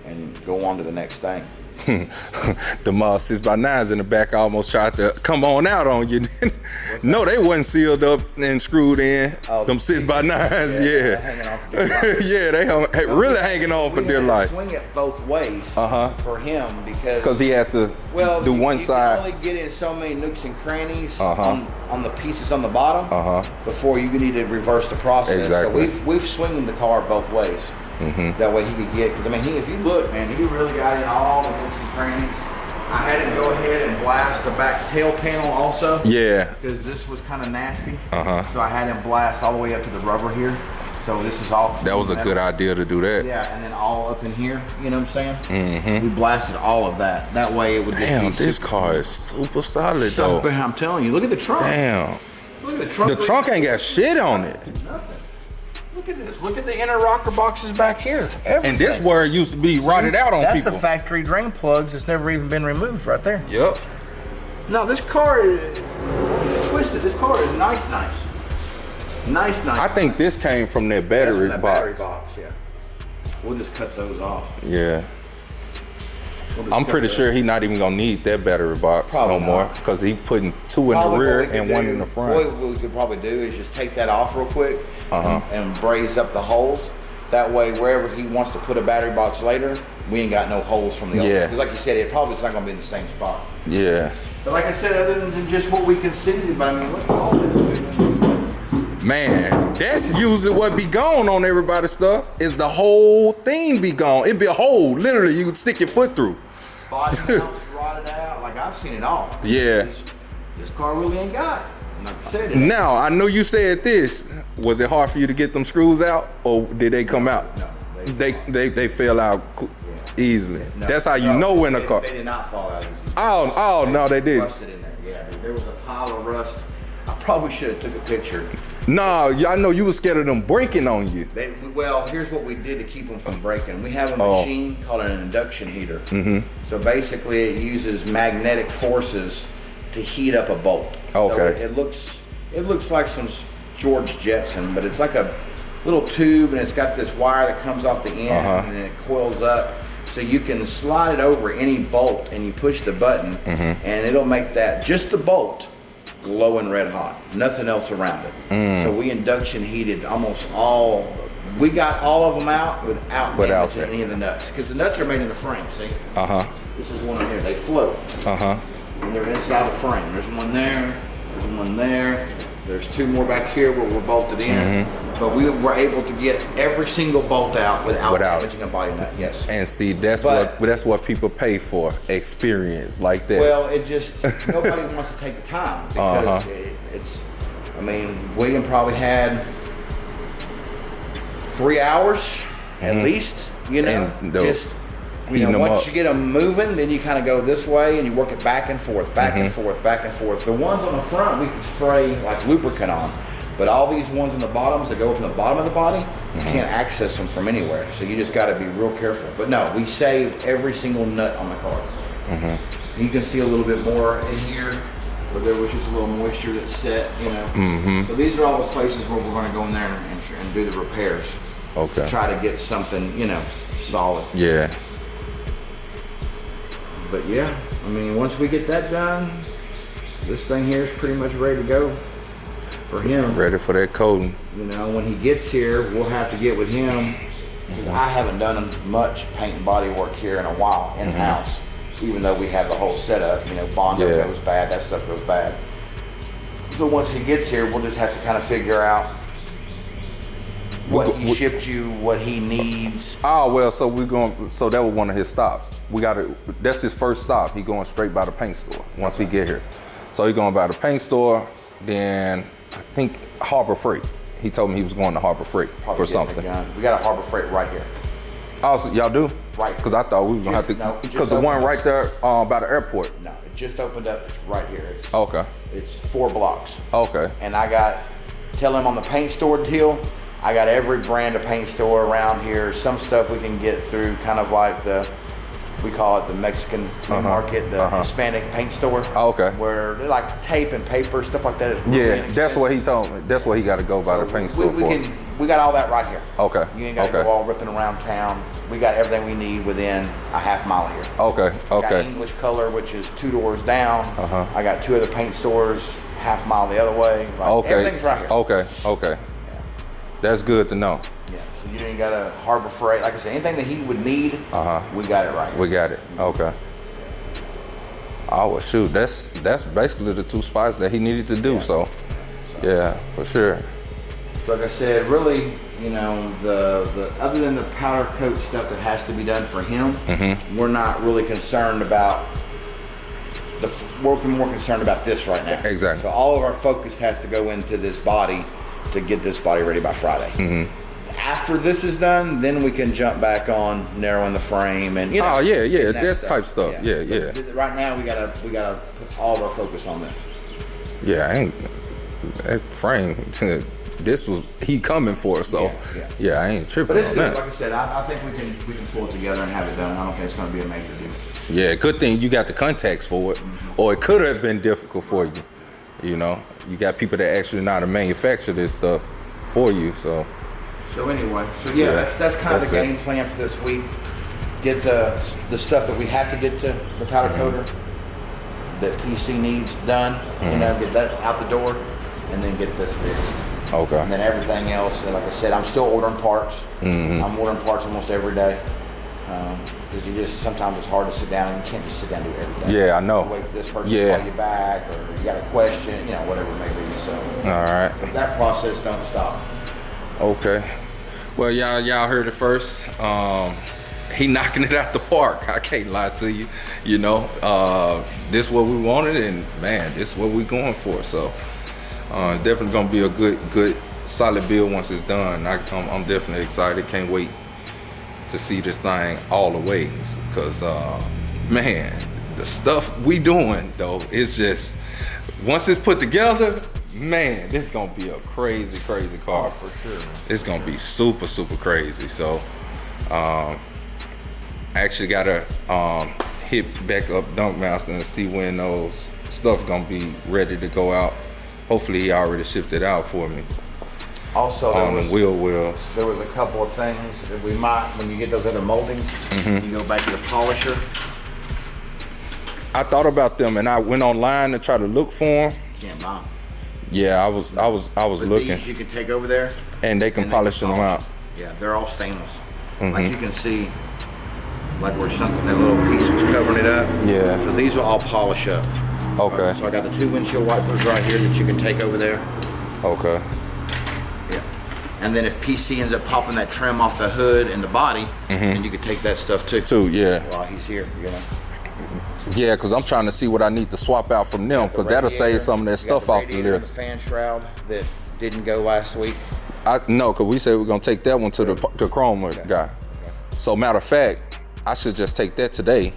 and go on to the next thing. The 6x9s in the back almost tried to come on out on you. No, they wasn't sealed up and screwed in. Oh, them 6x9s, yeah, they really hanging on for dear life. Swing it both ways for him because he had to do one side. You can only get in so many nooks and crannies on the pieces on the bottom before you need to reverse the process. Exactly. So we've swinged the car both ways. That way he could get, because I mean, if you look, man, he really got in all the nooks and crannies. I had him go ahead and blast the back tail panel also. Yeah. Because this was kind of nasty. So I had him blast all the way up to the rubber here. So this is all. That was a good idea to do that. Yeah, and then all up in here, you know what I'm saying? We blasted all of that. That way it would just Damn, be this car is super solid though. I'm telling you, look at the trunk. Damn. Look at the trunk. The trunk ain't got shit on it. Nothing. Look at this. Look at the inner rocker boxes back here. Everything. And this where it used to be rotted out on That's people. That's the factory drain plugs that's never even been removed right there. Yep. No, this car is twisted. This car is nice. Nice. I think this came from their battery box. Battery box, yeah. We'll just cut those off. Yeah. I'm pretty sure he's not even gonna need that battery box no more, because he putting two in the rear and one in the front. What we could probably do is just take that off real quick and braze up the holes. That way, wherever he wants to put a battery box later, we ain't got no holes from the old one. Because like you said, it probably is not gonna be in the same spot. Yeah. But like I said, other than just what we conceded, but I mean, look at all this. Man, that's usually what be gone on everybody's stuff, is the whole thing be gone. It'd be a hole, literally, you would stick your foot through. Body mounts rotted out, like I've seen it all. Yeah. This car really ain't got it. Like I said, now, I know you said this. Was it hard for you to get them screws out, or did they come out? No. They fell out easily. No, that's how you know when a car. They did not fall out easily. Oh, no, they did. Rusted in there. Yeah, there was a pile of rust. I probably should have took a picture. No, I know you was scared of them breaking on you. Well, here's what we did to keep them from breaking. We have a machine called an induction heater. So basically it uses magnetic forces to heat up a bolt. Okay. So it looks like some George Jetson, but it's like a little tube, and it's got this wire that comes off the end and it coils up. So you can slide it over any bolt, and you push the button, and it'll make that, just the bolt, glowing red hot. Nothing else around it. So we induction heated almost all. We got all of them out without damaging any of the nuts, because the nuts are made in the frame. See? This is one in here. They float. And they're inside the frame. There's one there. There's one there. There's two more back here where we're bolted in. But we were able to get every single bolt out without damaging a body nut. Yes. And see, that's what people pay for, experience like that. Well, it just, nobody wants to take the time, because it's, I mean, William probably had 3 hours at least, you know, just, you know, once you get them moving, then you kind of go this way and you work it back and forth, back and forth, back and forth. The ones on the front we can spray like lubricant on, but all these ones on the bottoms that go up in the bottom of the body, you can't access them from anywhere. So you just got to be real careful. But no, we saved every single nut on the car. You can see a little bit more in here where there was just a little moisture that set, you know. So these are all the places where we're going to go in there and do the repairs. Okay. Try to get something, you know, solid. Yeah. But yeah, I mean, once we get that done, this thing here is pretty much ready to go. for him. Ready for that coating. You know, when he gets here, we'll have to get with him. Because I haven't done much paint and body work here in a while, in-house. Even though we have the whole setup, you know, Bondo goes bad, that stuff goes bad. So once he gets here, we'll just have to kind of figure out what he shipped you, what he needs. Oh, well, so so that was one of his stops. That's his first stop. He going straight by the paint store once we get here. So he going by the paint store, then I think Harbor Freight. He told me he was going to Harbor Freight for something. We got a Harbor Freight right here. Oh, so y'all do? Right. Because I thought we was gonna have to, because the one right there by the airport. No, it just opened up. It's right here. Okay. It's 4 blocks. Okay. And tell him on the paint store deal, I got every brand of paint store around here. Some stuff we can get through kind of like we call it the Mexican flea market, the Hispanic paint store. Oh, okay. Where they're like tape and paper, stuff like that is really inexpensive. That's what he told me. That's what he got to go by the paint store for. We got all that right here. Okay. You ain't got to go all ripping around town. We got everything we need within a half mile here. Okay. Got English Color, which is 2 doors down. I got 2 other paint stores, half mile the other way. Like, everything's right here. Okay. Yeah. That's good to know. Yeah. So you ain't got a Harbor Freight. Like I said, anything that he would need, we got it right here. We got it. Okay. Oh, well, shoot. That's basically the 2 spots that he needed to do. So yeah, for sure. Like I said, really, you know, the other than the powder coat stuff that has to be done for him, we're not really concerned about we're more concerned about this right now. Exactly. So all of our focus has to go into this body to get this body ready by Friday. After this is done, then we can jump back on narrowing the frame and that's type stuff. Yeah. But right now we gotta put all of our focus on this. Yeah, that frame. This was he coming for, so yeah, I ain't tripping but on that. Like I said, I think we can pull it together and have it done. I don't think it's going to be a major deal. Yeah, good thing you got the contacts for it, or it could have been difficult for you. You know, you got people that actually know how to manufacture this stuff for you. So anyway, that's kind of the game plan for this week. Get the stuff that we have to get to the powder coater that PC needs done. You know, get that out the door, and then get this fixed. Okay. And then everything else, like I said, I'm still ordering parts. I'm ordering parts almost every day. Because sometimes it's hard to sit down and you can't just sit down and do everything. Yeah, I know. You wait for this person to call you back, or you got a question, you know, whatever it may be. So. All right. But that process don't stop. Okay. Well, y'all heard it first. He knocking it out the park. I can't lie to you. You know, this is what we wanted, and man, this is what we're going for. So. Definitely gonna be a good solid build once it's done. I'm definitely excited. Can't wait to see this thing all the ways. Cause man, the stuff we doing though, it's just once it's put together, man, this is gonna be a crazy car. Oh, for sure. It's gonna be super crazy. So actually gotta hit back up Dunk Master and see when those stuff gonna be ready to go out. Hopefully he already shipped it out for me. Also, on the wheels. There was a couple of things that we might, when you get those other moldings, you go back to the polisher. I thought about them, and I went online to try to look for them. Can't buy them. Yeah, I was looking. These you can take over there, and they can polish them out. Yeah, they're all stainless. Like you can see, like where that little piece was covering it up. Yeah. So these will all polish up. Okay. So I got the 2 windshield wipers right here that you can take over there. Okay. Yeah. And then if PC ends up popping that trim off the hood and the body, then you can take that stuff too. Yeah. While he's here, you know. Yeah, because I'm trying to see what I need to swap out from them, because that'll save some of that stuff off the list. The fan shroud that didn't go last week. No, because we said we're gonna take that one to the chrome guy. So matter of fact, I should just take that today,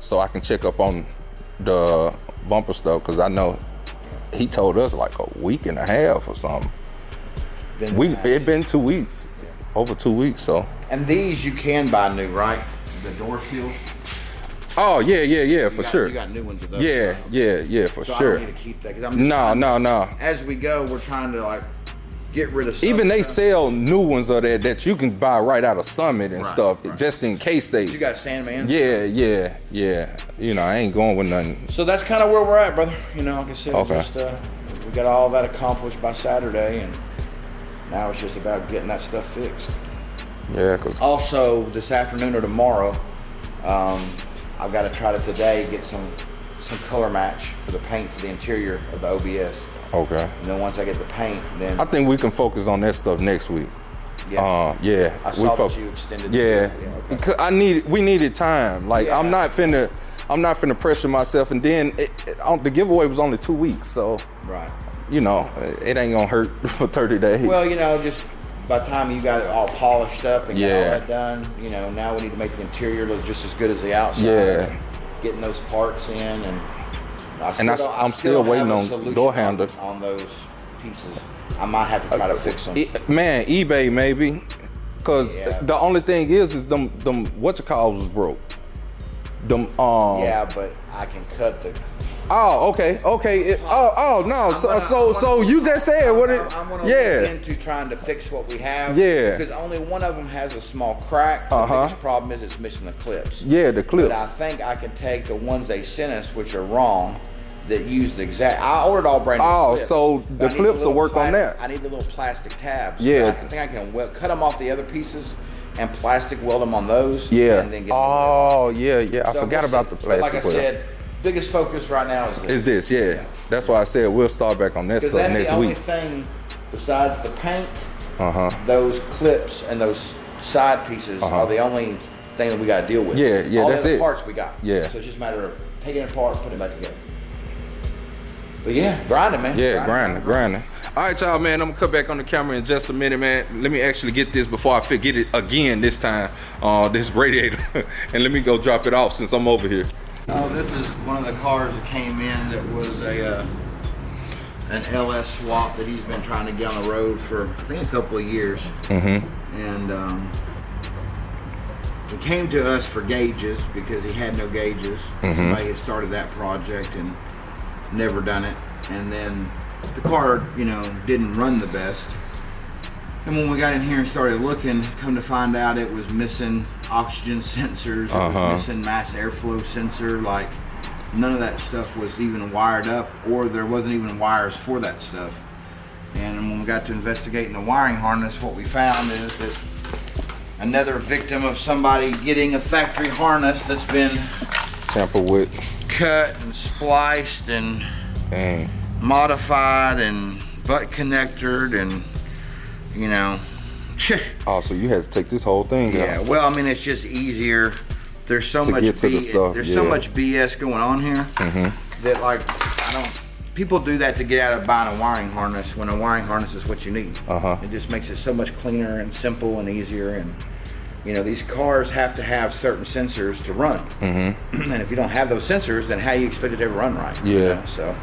so I can check up on the bumper stuff, because I know he told us like a week and a half or something. It been 2 weeks, over 2 weeks. So. And these you can buy new, right? The door seals. Oh yeah, for sure. You got new ones of those. Yeah, for sure. I don't need to keep that, because No. As we go, we're trying to like get rid of stuff. Even they sell new ones of that you can buy right out of Summit and stuff, just in case they. You got Sandman. Yeah. You know, I ain't going with nothing. So that's kind of where we're at, brother. You know, like I said, just we got all that accomplished by Saturday, and now it's just about getting that stuff fixed. Yeah, cause also this afternoon or tomorrow, I've got to try to today get some color match for the paint for the interior of the OBS. Okay. And then once I get the paint, then I think we can focus on that stuff next week. yeah. Yeah. I saw that you extended. Yeah. Okay. Because we needed time. Like Yeah. I'm not finna pressure myself. And then the giveaway was only 2 weeks, so Right. you know it ain't gonna hurt for 30 days. Well, you know, just by the time you got it all polished up and got all Yeah. that done, you know, now we need to make the interior look just as good as the outside. Yeah. And getting those parts in, and I'm still waiting on door handle on those pieces. I might have to try to fix them. Man, eBay maybe, cause Yeah. the only thing is them whatchamacallit was broke. Them Yeah, but I can cut the. Oh, okay. No. So you just said what it? I'm gonna Yeah. look into trying to fix what we have. Yeah. Because only one of them has a small crack. The biggest problem is it's missing the clips. Yeah, the clips. But I think I can take the ones they sent us, which are wrong, that use the exact. I ordered all brand new Oh, clips. so but the I need clips little will work on that. I need the little plastic tabs. Yeah. I think I can cut them off the other pieces and plastic weld them on those. Yeah. And then get them Oh, yeah. I So forgot we'll about see. the But plastic. like I said, biggest focus right now is this. Is this? Yeah. That's why I said we'll start back on that Because stuff that's next the only week. thing besides the paint. Those Clips and those side pieces are the only thing that we got to deal with. Yeah, all that's the other it. parts we got. Yeah. So it's just a matter of taking it apart, putting it back together. But yeah, grinding, man. Yeah, grinding. All right, y'all, man. I'm gonna cut back on the camera in just a minute, man. Let me actually get this before I forget it again this time. This radiator, and let me go drop it off since I'm over here. Oh, this is one of the cars that came in that was an LS swap that he's been trying to get on the road for I think a couple of years. And he came to us for gauges because he had no gauges. Somebody had started that project and never done it, and then the car, you know, didn't run the best. And when we got in here and started looking, come to find out it was missing oxygen sensors, it was missing mass airflow sensor, like none of that stuff was even wired up, or there wasn't even wires for that stuff. And when we got to investigating the wiring harness, what we found is that another victim of somebody getting a factory harness that's been Tamper with. cut and spliced and Dang. modified and butt connectored and, you know. Oh, so you had to take this whole thing Yeah, out. well, I mean, it's just easier. There's so To much get to the stuff, there's so yeah. much BS going on here that, like, people do that to get out of buying a wiring harness when a wiring harness is what you need. It just makes it so much cleaner and simple and easier. And you know, these cars have to have certain sensors to run. And if you don't have those sensors, then how do you expect it to ever run right? Yeah. You know? So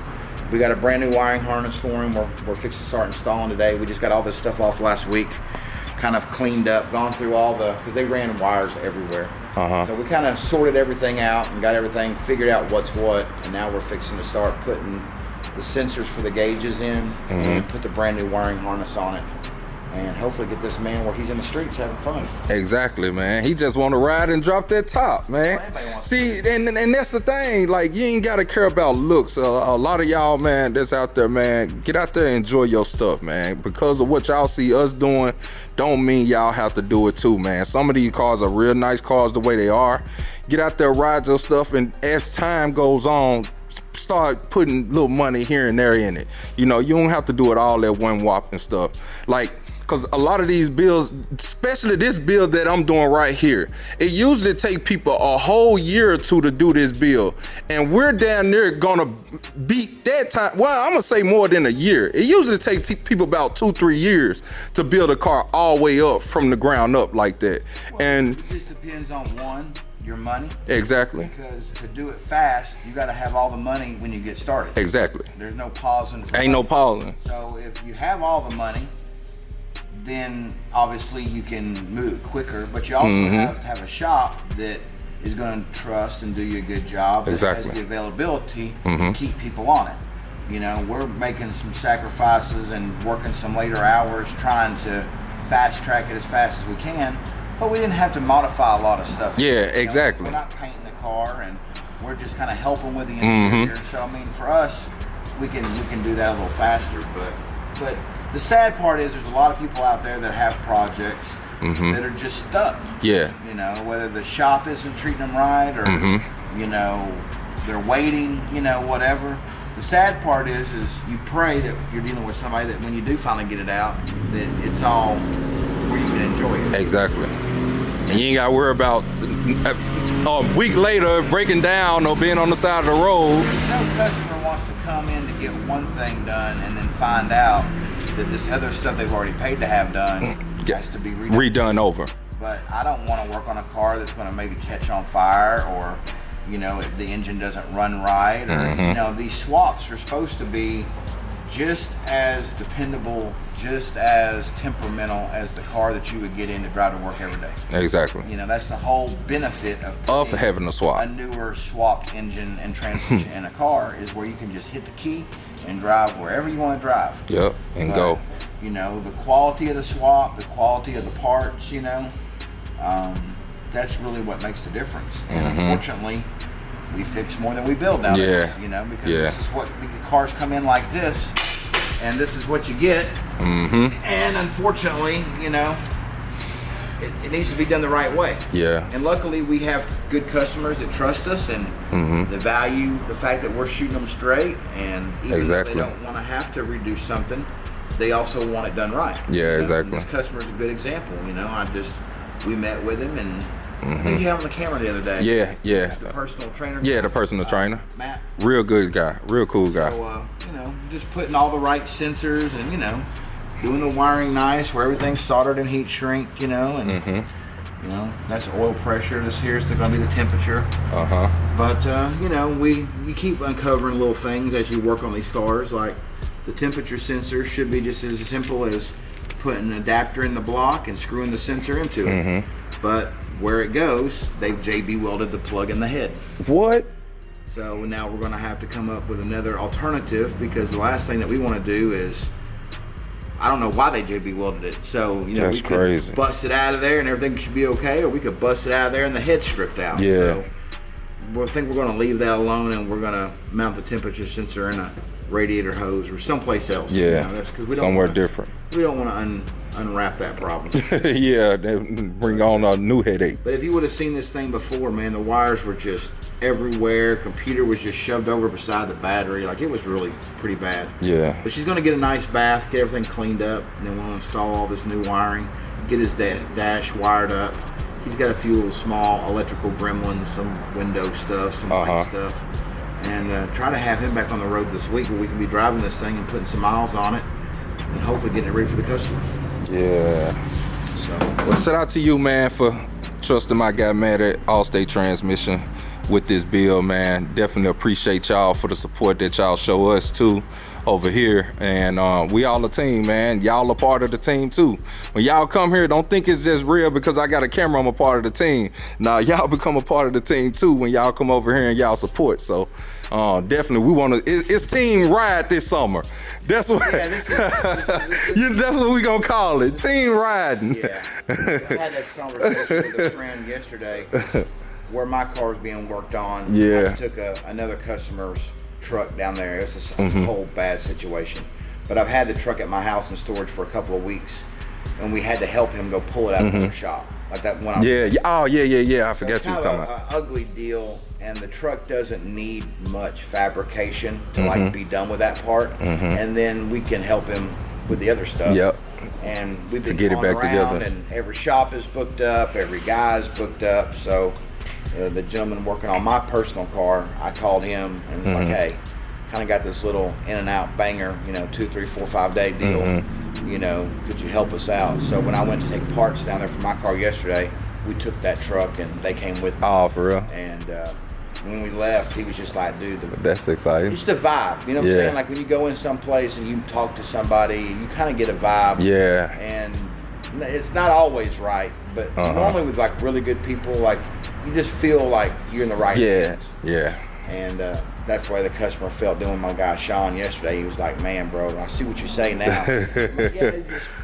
we got a brand new wiring harness for him. We're fixing to start installing today. We just got all this stuff off last week, kind of cleaned up, gone through all because they ran wires everywhere. So we kind of sorted everything out and got everything figured out what's what, and now we're fixing to start putting the sensors for the gauges in and put the brand new wiring harness on it, and hopefully get this man where he's in the streets having fun. Exactly, man. He just want to ride and drop that top, man. See, and that's the thing. Like, you ain't got to care about looks. A lot of y'all, man, that's out there, man, get out there and enjoy your stuff, man. Because of what y'all see us doing, don't mean y'all have to do it too, man. Some of these cars are real nice cars the way they are. Get out there, ride your stuff, and as time goes on, start putting little money here and there in it. You know, you don't have to do it all at one whop and stuff. Like, because a lot of these builds, especially this build that I'm doing right here, it usually take people a whole year or two to do this build. And we're down there gonna beat that time. Well, I'm gonna say more than a year. It usually takes people about 2-3 years to build a car all the way up from the ground up like that. Well, And it just depends on your money. exactly. Because to do it fast, you got to have all the money when you get started. Exactly. There's no pausing. Ain't no pausing. So if you have all the money, then obviously you can move quicker, but you also have to have a shop that is going to trust and do you a good job. That Exactly. has the availability to keep people on it. You know, we're making some sacrifices and working some later hours trying to fast track it as fast as we can, but we didn't have to modify a lot of stuff. Yeah, You know, exactly. we're not painting the car, and we're just kind of helping with the interior. So I mean, for us, we can do that a little faster. But the sad part is there's a lot of people out there that have projects that are just stuck. Yeah. You know, whether the shop isn't treating them right or you know, they're waiting, you know, whatever. The sad part is you pray that you're dealing with somebody that when you do finally get it out, that it's all where you can enjoy it. Exactly. And you ain't got to worry about a week later breaking down or being on the side of the road. No customer wants to come in to get one thing done and then find out that this other stuff they've already paid to have done has to be redone over. But I don't want to work on a car that's going to maybe catch on fire, or you know, if the engine doesn't run right, or you know, these swaps are supposed to be just as dependable, just as temperamental as the car that you would get in to drive to work every day. Exactly. You know, that's the whole benefit of having a swap. A newer swapped engine and transmission in a car is where you can just hit the key and drive wherever you want to drive. Yep, and go. You know, the quality of the swap, the quality of the parts, you know, that's really what makes the difference. And unfortunately, we fix more than we build nowadays. Yeah. You know, because this is what the cars come in like this, and this is what you get. And unfortunately, you know, it needs to be done the right way. Yeah. And luckily, we have good customers that trust us and they value the fact that we're shooting them straight. And even if they don't want to have to redo something, they also want it done right. Yeah, exactly. And this customer's a good example. You know, we met with him, and I think you had him on the camera the other day. Yeah. The personal trainer. Yeah, the personal trainer. Matt. Real good guy. Real cool guy. So, you know, just putting all the right sensors and, you know, doing the wiring nice where everything's soldered and heat shrink, you know, and, you know, that's oil pressure. This here is going to be the temperature. But, you know, you keep uncovering little things as you work on these cars. Like the temperature sensor should be just as simple as putting an adapter in the block and screwing the sensor into it. But where it goes, they've JB welded the plug in the head. What? So now we're going to have to come up with another alternative, because the last thing that we want to do is, I don't know why they JB welded it. So, you know, that's crazy. Bust it out of there and everything should be okay, or we could bust it out of there and the head's stripped out. Yeah. So I think we're going to leave that alone, and we're going to mount the temperature sensor in a radiator hose or someplace else. Yeah. You know, 'cause we somewhere don't wanna, different. We don't want to unwrap that problem. Yeah, they bring on a new headache. But if you would have seen this thing before, man, the wires were just everywhere. Computer was just shoved over beside the battery. Like, it was really pretty bad. Yeah. But she's going to get a nice bath, get everything cleaned up, and then we'll install all this new wiring, get his dash wired up. He's got a few little small electrical gremlins, some window stuff, some light stuff, and try to have him back on the road this week where we can be driving this thing and putting some miles on it and hopefully getting it ready for the customer. Yeah. So, well, shout out to you, man, for trusting my guy, man, at Allstate Transmission with this build, man. Definitely appreciate y'all for the support that y'all show us too over here. And we all a team, man. Y'all a part of the team too. When y'all come here, don't think it's just real because I got a camera, I'm a part of the team. Nah, y'all become a part of the team too when y'all come over here and y'all support. So definitely we want to, it's team ride this summer. That's what that's what we gonna call it, team riding. Yeah, I had this conversation with a friend yesterday where my car's being worked on. Yeah. I took another customer's truck down there. It's a whole bad situation. But I've had the truck at my house in storage for a couple of weeks, and we had to help him go pull it out of the shop. Like that one. I forgot you were talking about. An ugly deal, and the truck doesn't need much fabrication to like be done with that part, and then we can help him with the other stuff. Yep. And we've been to get it back together. And every shop is booked up, every guy is booked up. So the gentleman working on my personal car, I called him and was like, hey, kind of got this little in and out banger, 2, 3, 4, 5 day deal. Could you help us out? So when I went to take parts down there for my car yesterday, we took that truck and they came with me. Oh, for real? And when we left, he was just like, dude, that's exciting. Just the vibe. You know what I'm saying? Like when you go in someplace and you talk to somebody, you kind of get a vibe. Yeah. And it's not always right, but normally with like really good people, like you just feel like you're in the right hands. Yeah. And that's the way the customer felt doing my guy Sean yesterday. He was like, "Man, bro, I see what you say now." Like,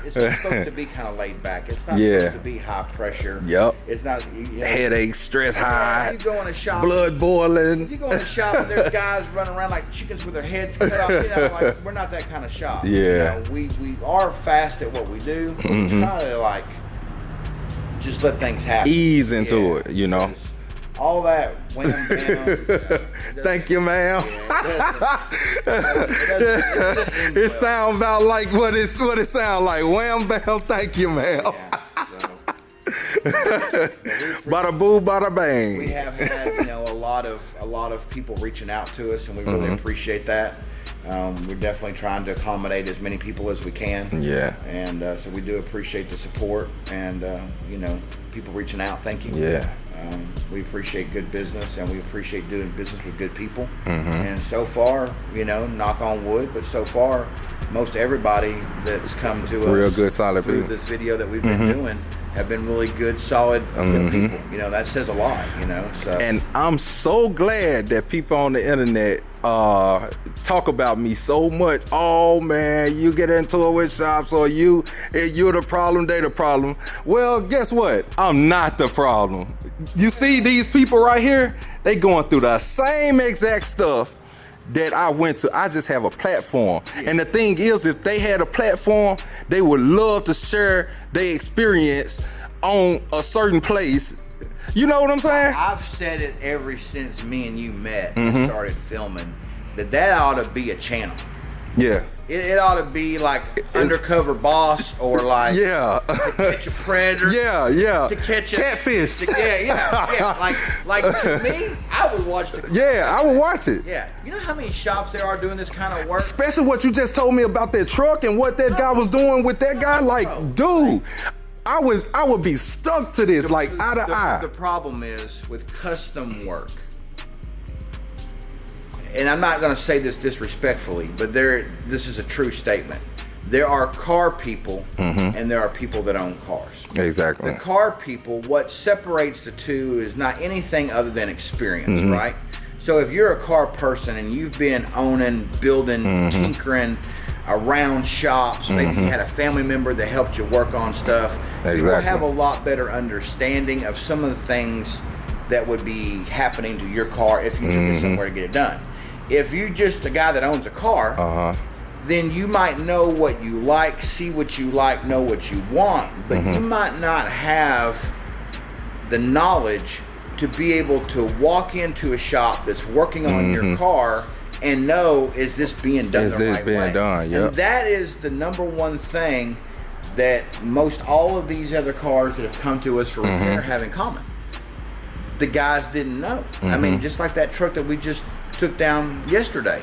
it's just supposed to be kind of laid back. It's not supposed to be high pressure. Yep. It's not headache, stress high. You go in a shop, blood boiling. If you go in a shop and there's guys running around like chickens with their heads cut off, like we're not that kind of shop. Yeah. We are fast at what we do. We try to like just let things happen. Ease into it, All that wham bam. Thank you, ma'am. It sounds about like what it sounds like. Wham bam, thank you, ma'am. Bada boo, bada bang. We have had a lot of people reaching out to us, and we really appreciate that. We're definitely trying to accommodate as many people as we can. Yeah. And so we do appreciate the support, and people reaching out. Thank you. Yeah. We appreciate good business, and we appreciate doing business with good people. And so far, knock on wood, but so far, most everybody that's come to us real good, solid through people. this video that we've been doing have been really good, solid good people. That says a lot. So. And I'm so glad that people on the internet talk about me so much. Oh man, you get into it with shops, or you're the problem, they the problem. Well, guess what? I'm not the problem. You see these people right here, they going through the same exact stuff that I went to. I just have a platform. And the thing is, if they had a platform, they would love to share their experience on a certain place. You know what I'm saying? I've said it ever since me and you met and started filming, that ought to be a channel. Yeah. It ought to be like Undercover Boss, or like to catch a predator. Yeah. To catch a catfish. Yeah. Like to me, I would watch the. Yeah, I would watch it. Yeah. You know how many shops there are doing this kind of work? Especially what you just told me about that truck and what that guy was doing with that guy. Like, dude, I would be stuck to this eye to eye. The problem is with custom work. And I'm not going to say this disrespectfully, but this is a true statement. There are car people and there are people that own cars. Exactly. The car people, what separates the two is not anything other than experience, right? So if you're a car person and you've been owning, building, tinkering around shops, maybe you had a family member that helped you work on stuff, you will have a lot better understanding of some of the things that would be happening to your car if you took it somewhere to get it done. If you're just a guy that owns a car, then you might know what you like, see what you like, know what you want, but you might not have the knowledge to be able to walk into a shop that's working on your car and know, is this being done the right way? And that is the number one thing that most all of these other cars that have come to us for repair have in common. The guys didn't know. I mean, just like that truck that we just took down yesterday.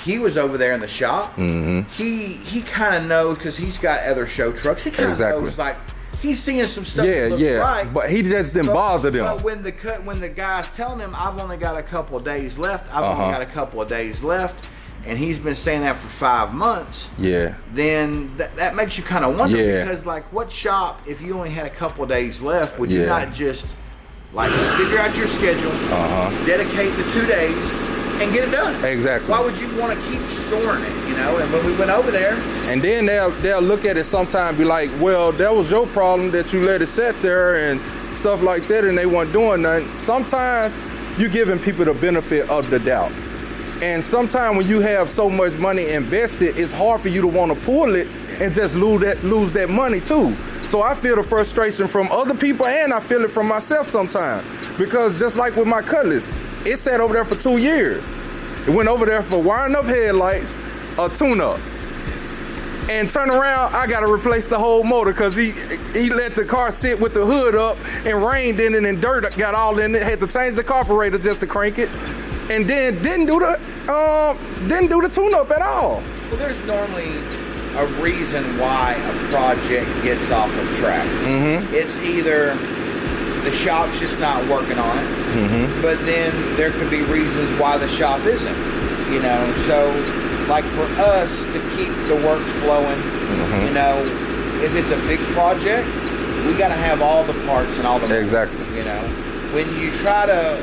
He was over there in the shop. He kind of knows, because he's got other show trucks. He kind of knows, like, he's seeing some stuff that looks right. But he just didn't bother them. But when the guy's telling him, I've only got a couple of days left, and he's been saying that for 5 months, then that makes you kind of wonder, because like, what shop, if you only had a couple of days left, would you not just like figure out your schedule, dedicate the 2 days, and get it done? Exactly. Why would you want to keep storing it, And when we went over there, and then they'll look at it sometime and be like, well, that was your problem that you let it sit there and stuff like that, and they weren't doing nothing. Sometimes you're giving people the benefit of the doubt. And sometimes when you have so much money invested, it's hard for you to want to pull it and just lose that money too. So I feel the frustration from other people, and I feel it from myself sometimes. Because just like with my Cutlass, it sat over there for 2 years. It went over there for wiring up headlights, a tune-up. And turn around, I gotta replace the whole motor, because he let the car sit with the hood up and rained in it and dirt got all in it. Had to change the carburetor just to crank it. And then didn't do the tune-up at all. Well, there's normally a reason why a project gets off of track. It's either the shop's just not working on it, but then there could be reasons why the shop isn't. So like for us to keep the work flowing, if it's a big project, we got to have all the parts and all the money, when you try to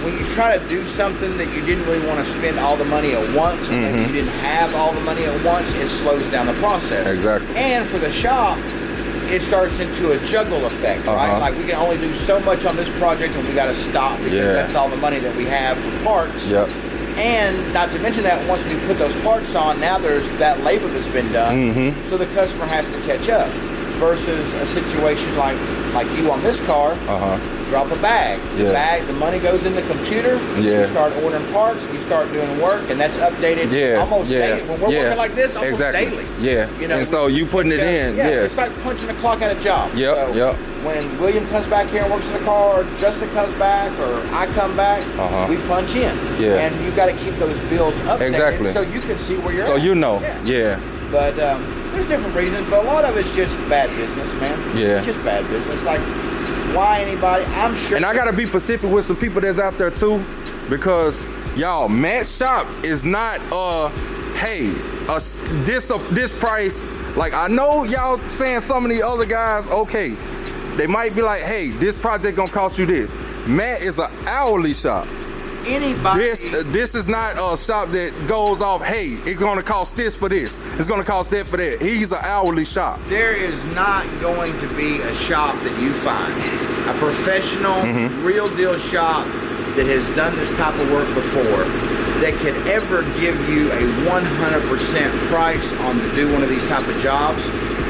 when you try to do something that you didn't really want to spend all the money at once, and maybe you didn't have all the money at once, it slows down the process. Exactly. And for the shop, it starts into a juggle effect, right? Like we can only do so much on this project and we got to stop because that's all the money that we have for parts. Yep. And not to mention that once we put those parts on, now there's that labor that's been done, so the customer has to catch up. Versus a situation like you on this car, drop a bag. The bag, the money goes in the computer. You start ordering parts. You start doing work, and that's updated almost daily. When we're working like this, almost daily. You know, and so you putting it in. It's like punching a clock at a job. When William comes back here and works in the car, or Justin comes back, or I come back, we punch in. And you got to keep those bills updated so you can see where you're at. So you know. But there's different reasons, but a lot of it's just bad business, man. It's just bad business. Like, why anybody? I'm sure. And I gotta be specific with some people that's out there too, because y'all, Matt's shop is not hey, this price. Like, I know y'all saying some of the other guys, okay, they might be like, hey, this project gonna cost you this. Matt is an hourly shop. Anybody. This is not a shop that goes off, hey, it's gonna cost this for this, it's gonna cost that for that. He's an hourly shop. There is not going to be a shop that you find, a professional, real deal shop that has done this type of work before, that can ever give you a 100% price on to do one of these type of jobs,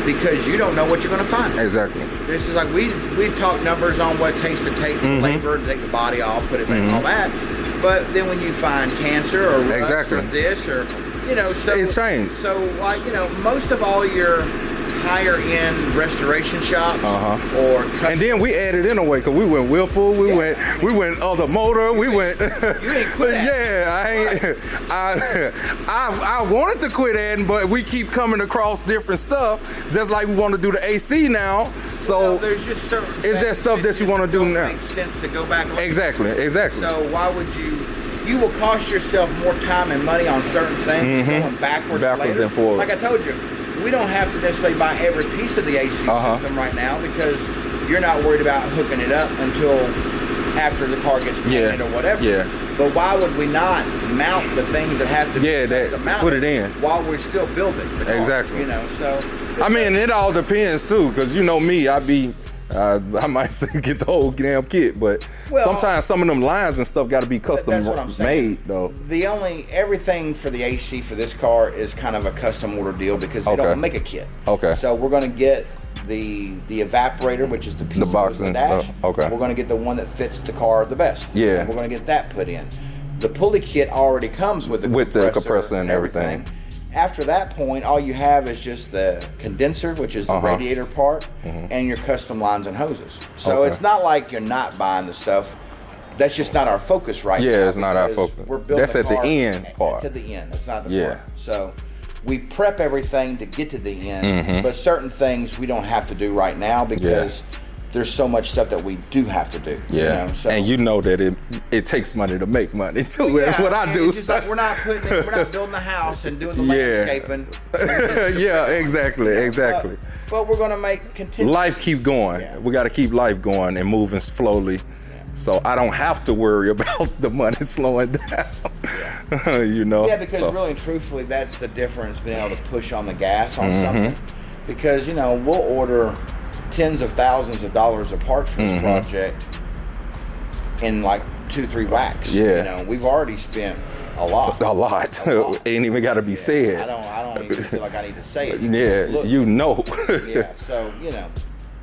because you don't know what you're going to find. Exactly. This is like, we talk numbers on what it takes to take the labor, to take the body off, put it back, all that. But then when you find cancer or rust or this or, you know, so it changed. So, like, you know, most of all your higher end restoration shops or and then we added in a way, because we went Willful, we went other motor, we went you ain't quit I wanted to quit adding, but we keep coming across different stuff, just like we want to do the AC now. So there's just certain it's just stuff that you want to do now. Makes sense to go back. Exactly. So why would you will cost yourself more time and money on certain things going backwards later. And forward. Like I told you, we don't have to necessarily buy every piece of the AC system right now, because you're not worried about hooking it up until after the car gets painted or whatever. But why would we not mount the things that have to be mounted put it in while we're still building the car, exactly. You know, so I mean, it all depends too, because you know me, I might say get the whole damn kit, but sometimes some of them lines and stuff got to be custom made though. Everything for the AC for this car is kind of a custom order deal, because they don't make a kit. So we're going to get the evaporator, which is the piece the box of the and dash. Stuff. We're going to get the one that fits the car the best. Yeah. And we're going to get that put in. The pulley kit already comes with the compressor and everything. After that point, all you have is just the condenser, which is the radiator part, and your custom lines and hoses. So it's not like you're not buying the stuff. That's just not our focus right now. Yeah, it's not our focus. We're building That's at the end part. It's at the end. It's not the front. So we prep everything to get to the end, but certain things we don't have to do right now, because there's so much stuff that we do have to do. You know? So, and you know that it takes money to make money too. What I do. It's just like we're not building a house and doing the landscaping. Exactly. But we're gonna continue. Life keep going. We got to keep life going and moving slowly. So I don't have to worry about the money slowing down. You know. Yeah, because really and truthfully, that's the difference, being able to push on the gas on something. Because, you know, we'll order tens of thousands of dollars of parts for this project in like 2-3 whacks. You know, we've already spent a lot. Ain't even got to be said. I don't even feel like I need to say it. You know. So, you know,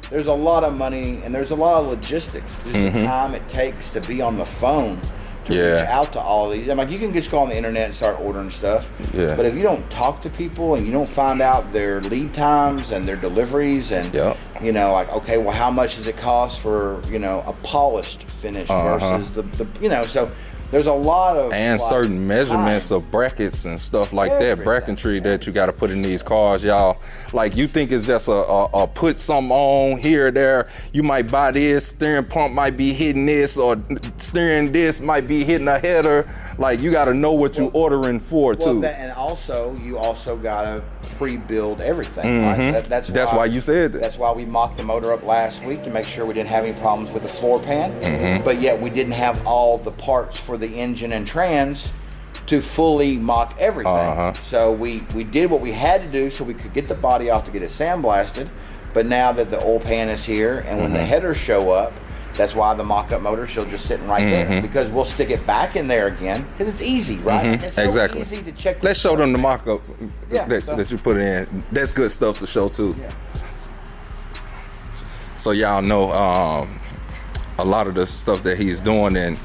there's a lot of money and there's a lot of logistics. There's the time it takes to be on the phone to reach out to all of these. I'm like, you can just go on the internet and start ordering stuff. But if you don't talk to people and you don't find out their lead times and their deliveries and, you know, like, okay, well, how much does it cost for, you know, a polished finish versus the you know, so there's a lot of certain measurements of brackets and stuff like that, bracketry that you got to put in these cars, y'all. Like, you think it's just a put some on here or there. You might buy this, steering pump might be hitting this, or steering this might be hitting a header. Like you got to know what you're ordering for too. And also you also gotta pre-build everything. Right? That's why you said that. That's why we mocked the motor up last week to make sure we didn't have any problems with the floor pan. But yet we didn't have all the parts for the engine and trans to fully mock everything. So we did what we had to do so we could get the body off to get it sandblasted. But now that the oil pan is here and when the headers show up, that's why the mock-up motor, she'll just sitting right there because we'll stick it back in there again because it's easy, right? It's so easy to check. Let's show them the mock-up that you put in. That's good stuff to show too. Yeah. So y'all know a lot of the stuff that he's doing. And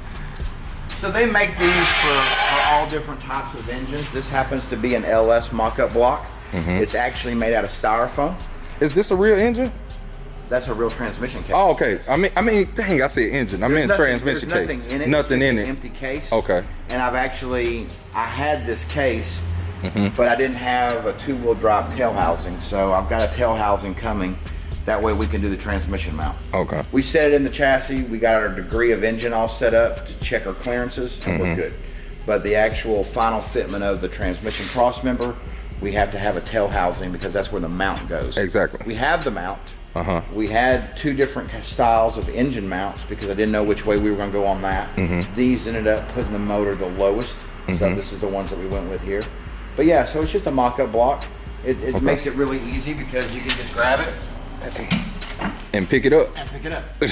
so they make these for all different types of engines. This happens to be an LS mock-up block. It's actually made out of styrofoam. Is this a real engine? That's a real transmission case. Oh, okay. I mean, dang, I said engine. I meant transmission case. There's nothing in it. Nothing in it. Empty case. Okay. And I had this case, but I didn't have a two-wheel drive tail housing, so I've got a tail housing coming. That way we can do the transmission mount. Okay. We set it in the chassis. We got our degree of engine all set up to check our clearances, and we're good. But the actual final fitment of the transmission cross member, we have to have a tail housing because that's where the mount goes. Exactly. We have the mount. We had two different styles of engine mounts because I didn't know which way we were going to go on that. These ended up putting the motor the lowest, so this is the ones that we went with here. But yeah, so it's just a mock-up block. It makes it really easy because you can just grab it and pick it up. When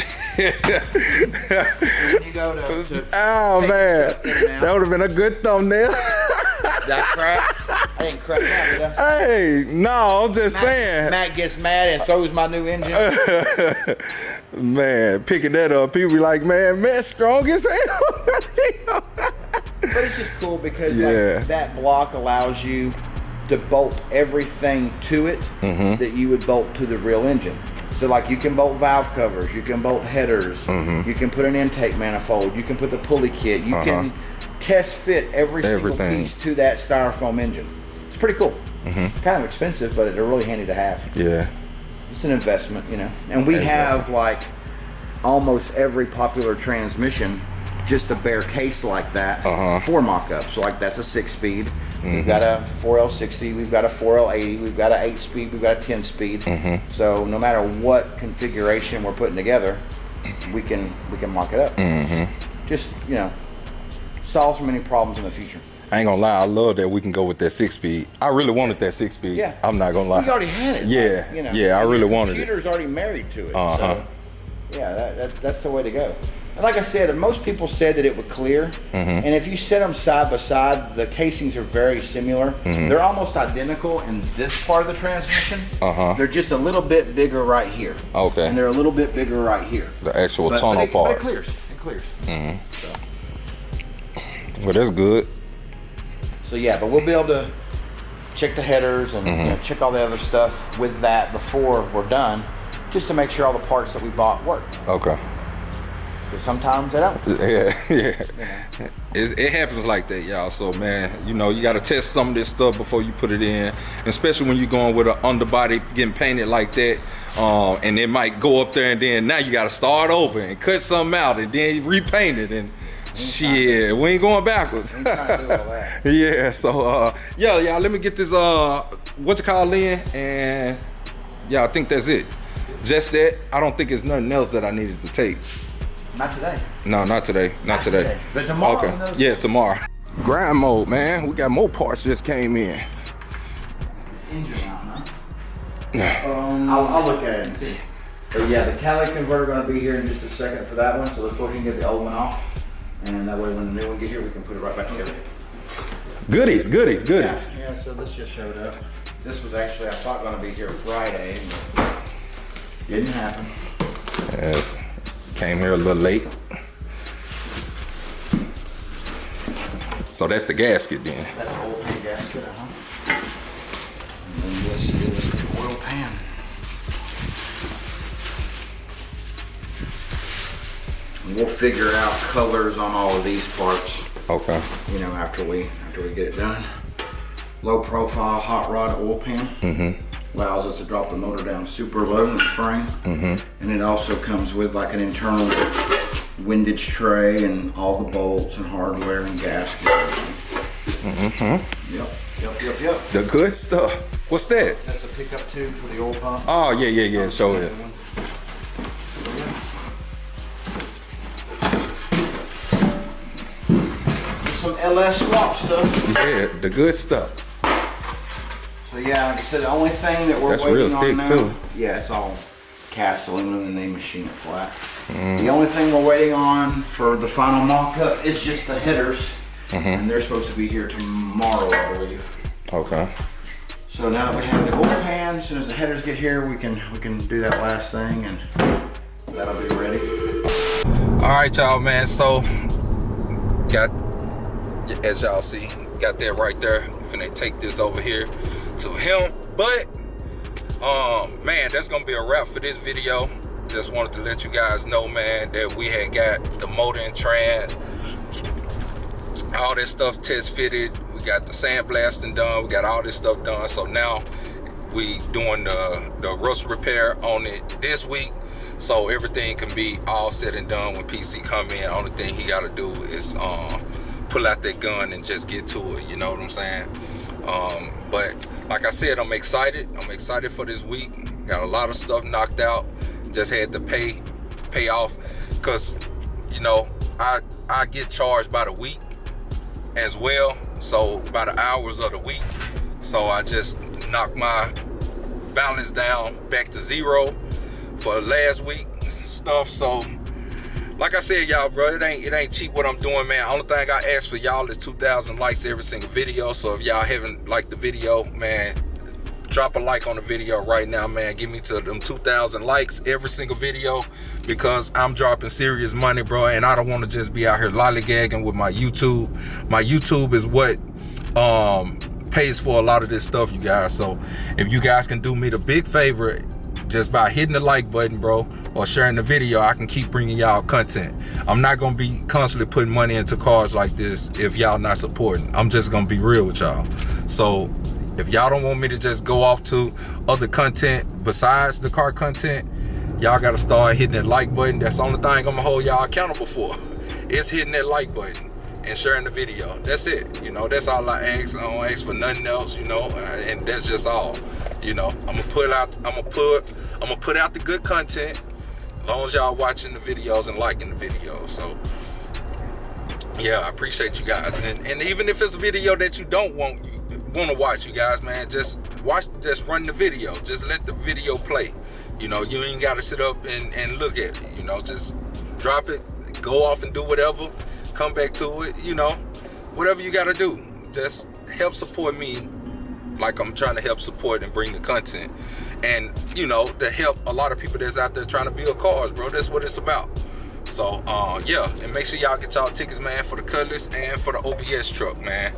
you go to oh man, that would have been a good thumbnail. That crap? I didn't crap that, did I? Hey, no, I'm just saying. Matt gets mad and throws my new engine. Man, picking that up, people be like, man, strong as hell. But it's just cool because like, that block allows you to bolt everything to it that you would bolt to the real engine. So like you can bolt valve covers, you can bolt headers, you can put an intake manifold, you can put the pulley kit, you can test fit every single piece to that styrofoam engine. It's pretty cool. Kind of expensive, but they're really handy to have. Yeah. It's an investment, you know. And we have like almost every popular transmission, just a bare case like that for mock-up. So like that's a 6-speed. We've got a 4L60, we've got a 4L80, we've got an 8-speed, we've got a 10-speed. So no matter what configuration we're putting together, we can mock it up. Just, you know, solve so many problems in the future. I ain't gonna lie, I love that we can go with that 6-speed. I really wanted that 6-speed. Yeah. I'm not gonna lie. You already had it. Yeah, like, you know, yeah, I really wanted it. The computer's already married to it. So, yeah, that's the way to go. And like I said, most people said that it would clear. And if you set them side by side, the casings are very similar. They're almost identical in this part of the transmission. They're just a little bit bigger right here. Okay. And they're a little bit bigger right here. The actual tunnel part. But it clears. It clears. So. Well, that's good. So yeah, but we'll be able to check the headers and you know, check all the other stuff with that before we're done, just to make sure all the parts that we bought work. Okay. Because sometimes they don't. Yeah. You know? It happens like that, y'all. So man, you know, you got to test some of this stuff before you put it in, especially when you're going with an underbody getting painted like that. And it might go up there and then now you got to start over and cut something out and then repaint it and. Shit, we ain't going backwards. We ain't trying to do all that. Yeah, so y'all, let me get this in, and yeah, I think that's it. Just that. I don't think there's nothing else that I needed to take. Not today. No, not today. Not today. But tomorrow. Okay. Yeah, tomorrow. Grind mode, man. We got more parts just came in. Engine out, huh? I'll look at it and see. But yeah, the catalytic converter gonna be here in just a second for that one. So let's go ahead and get the old one off. And that way when the new one gets here, we can put it right back together. Goodies. Yeah, so this just showed up. This was actually, I thought, going to be here Friday, but didn't happen. Yes, came here a little late. So that's the gasket then. That's the oil pan gasket, And then this is the oil pan. We'll figure out colors on all of these parts. Okay. You know, after we get it done. Low profile hot rod oil pan. Allows us to drop the motor down super low in the frame. And it also comes with like an internal windage tray and all the bolts and hardware and gaskets. Yep. The good stuff. What's that? That's a pickup tube for the oil pump. Oh, yeah. Show it. Some LS swap stuff. Yeah, the good stuff. So yeah, like I said, the only thing that we're That's waiting real on thick now, too. Yeah, it's all cast aluminum and they machine it flat. The only thing we're waiting on for the final mock-up is just the headers, and they're supposed to be here tomorrow, I believe. Okay. So now that we have the oil pan, as soon as the headers get here, we can do that last thing, and that'll be ready. All right, y'all, man. So got, as y'all see, got that right there. Finna take this over here to him, but man, that's gonna be a wrap for this video. Just wanted to let you guys know, man, that we had got the motor and trans, all that stuff test fitted. We got the sandblasting done. We got all this stuff done. So now we doing the rust repair on it this week, so everything can be all said and done when PC come in. Only thing he got to do is pull out that gun and just get to it. You know what I'm saying? But like I said, I'm excited. I'm excited for this week. Got a lot of stuff knocked out. Just had to pay off, because you know I get charged by the week as well, so by the hours of the week. So I just knocked my balance down back to zero for last week and stuff. So like I said, y'all, bro, it ain't cheap what I'm doing, man. Only thing I ask for y'all is 2,000 likes every single video. So if y'all haven't liked the video, man, drop a like on the video right now, man. Give me to them 2,000 likes every single video, because I'm dropping serious money, bro, and I don't want to just be out here lollygagging with my YouTube. My YouTube is what pays for a lot of this stuff, you guys. So if you guys can do me the big favor, just by hitting the like button, bro, or sharing the video, I can keep bringing y'all content. I'm not gonna be constantly putting money into cars like this if y'all not supporting. I'm just gonna be real with y'all. So if y'all don't want me to just go off to other content besides the car content, y'all gotta start hitting that like button. That's the only thing I'm gonna hold y'all accountable for. It's hitting that like button and sharing the video. That's it. You know, that's all I ask. I don't ask for nothing else, you know, and that's just all. You know, I'm gonna put out the good content, as long as y'all watching the videos and liking the videos. So yeah, I appreciate you guys. And even if it's a video that you don't want to watch, you guys, man, just run the video. Just let the video play. You know, you ain't gotta sit up and look at it. You know, just drop it, go off and do whatever, come back to it, you know, whatever you gotta do. Just help support me like I'm trying to help support and bring the content. And, you know, to help a lot of people that's out there trying to build cars, bro. That's what it's about. So, yeah, and make sure y'all get y'all tickets, man, for the Cutlass and for the OBS truck, man.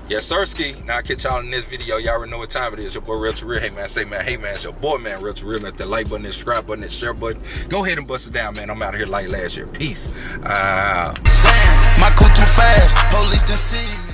Yes, sir, Ski. Now I'll catch y'all in this video. Y'all already know what time it is. Your boy, RellToReal. Hey, man, say, man, hey, man, it's your boy, man, RellToReal. Hit that like button, that subscribe button, that share button. Go ahead and bust it down, man. I'm out of here like last year. Peace. My crew too fast, police done see.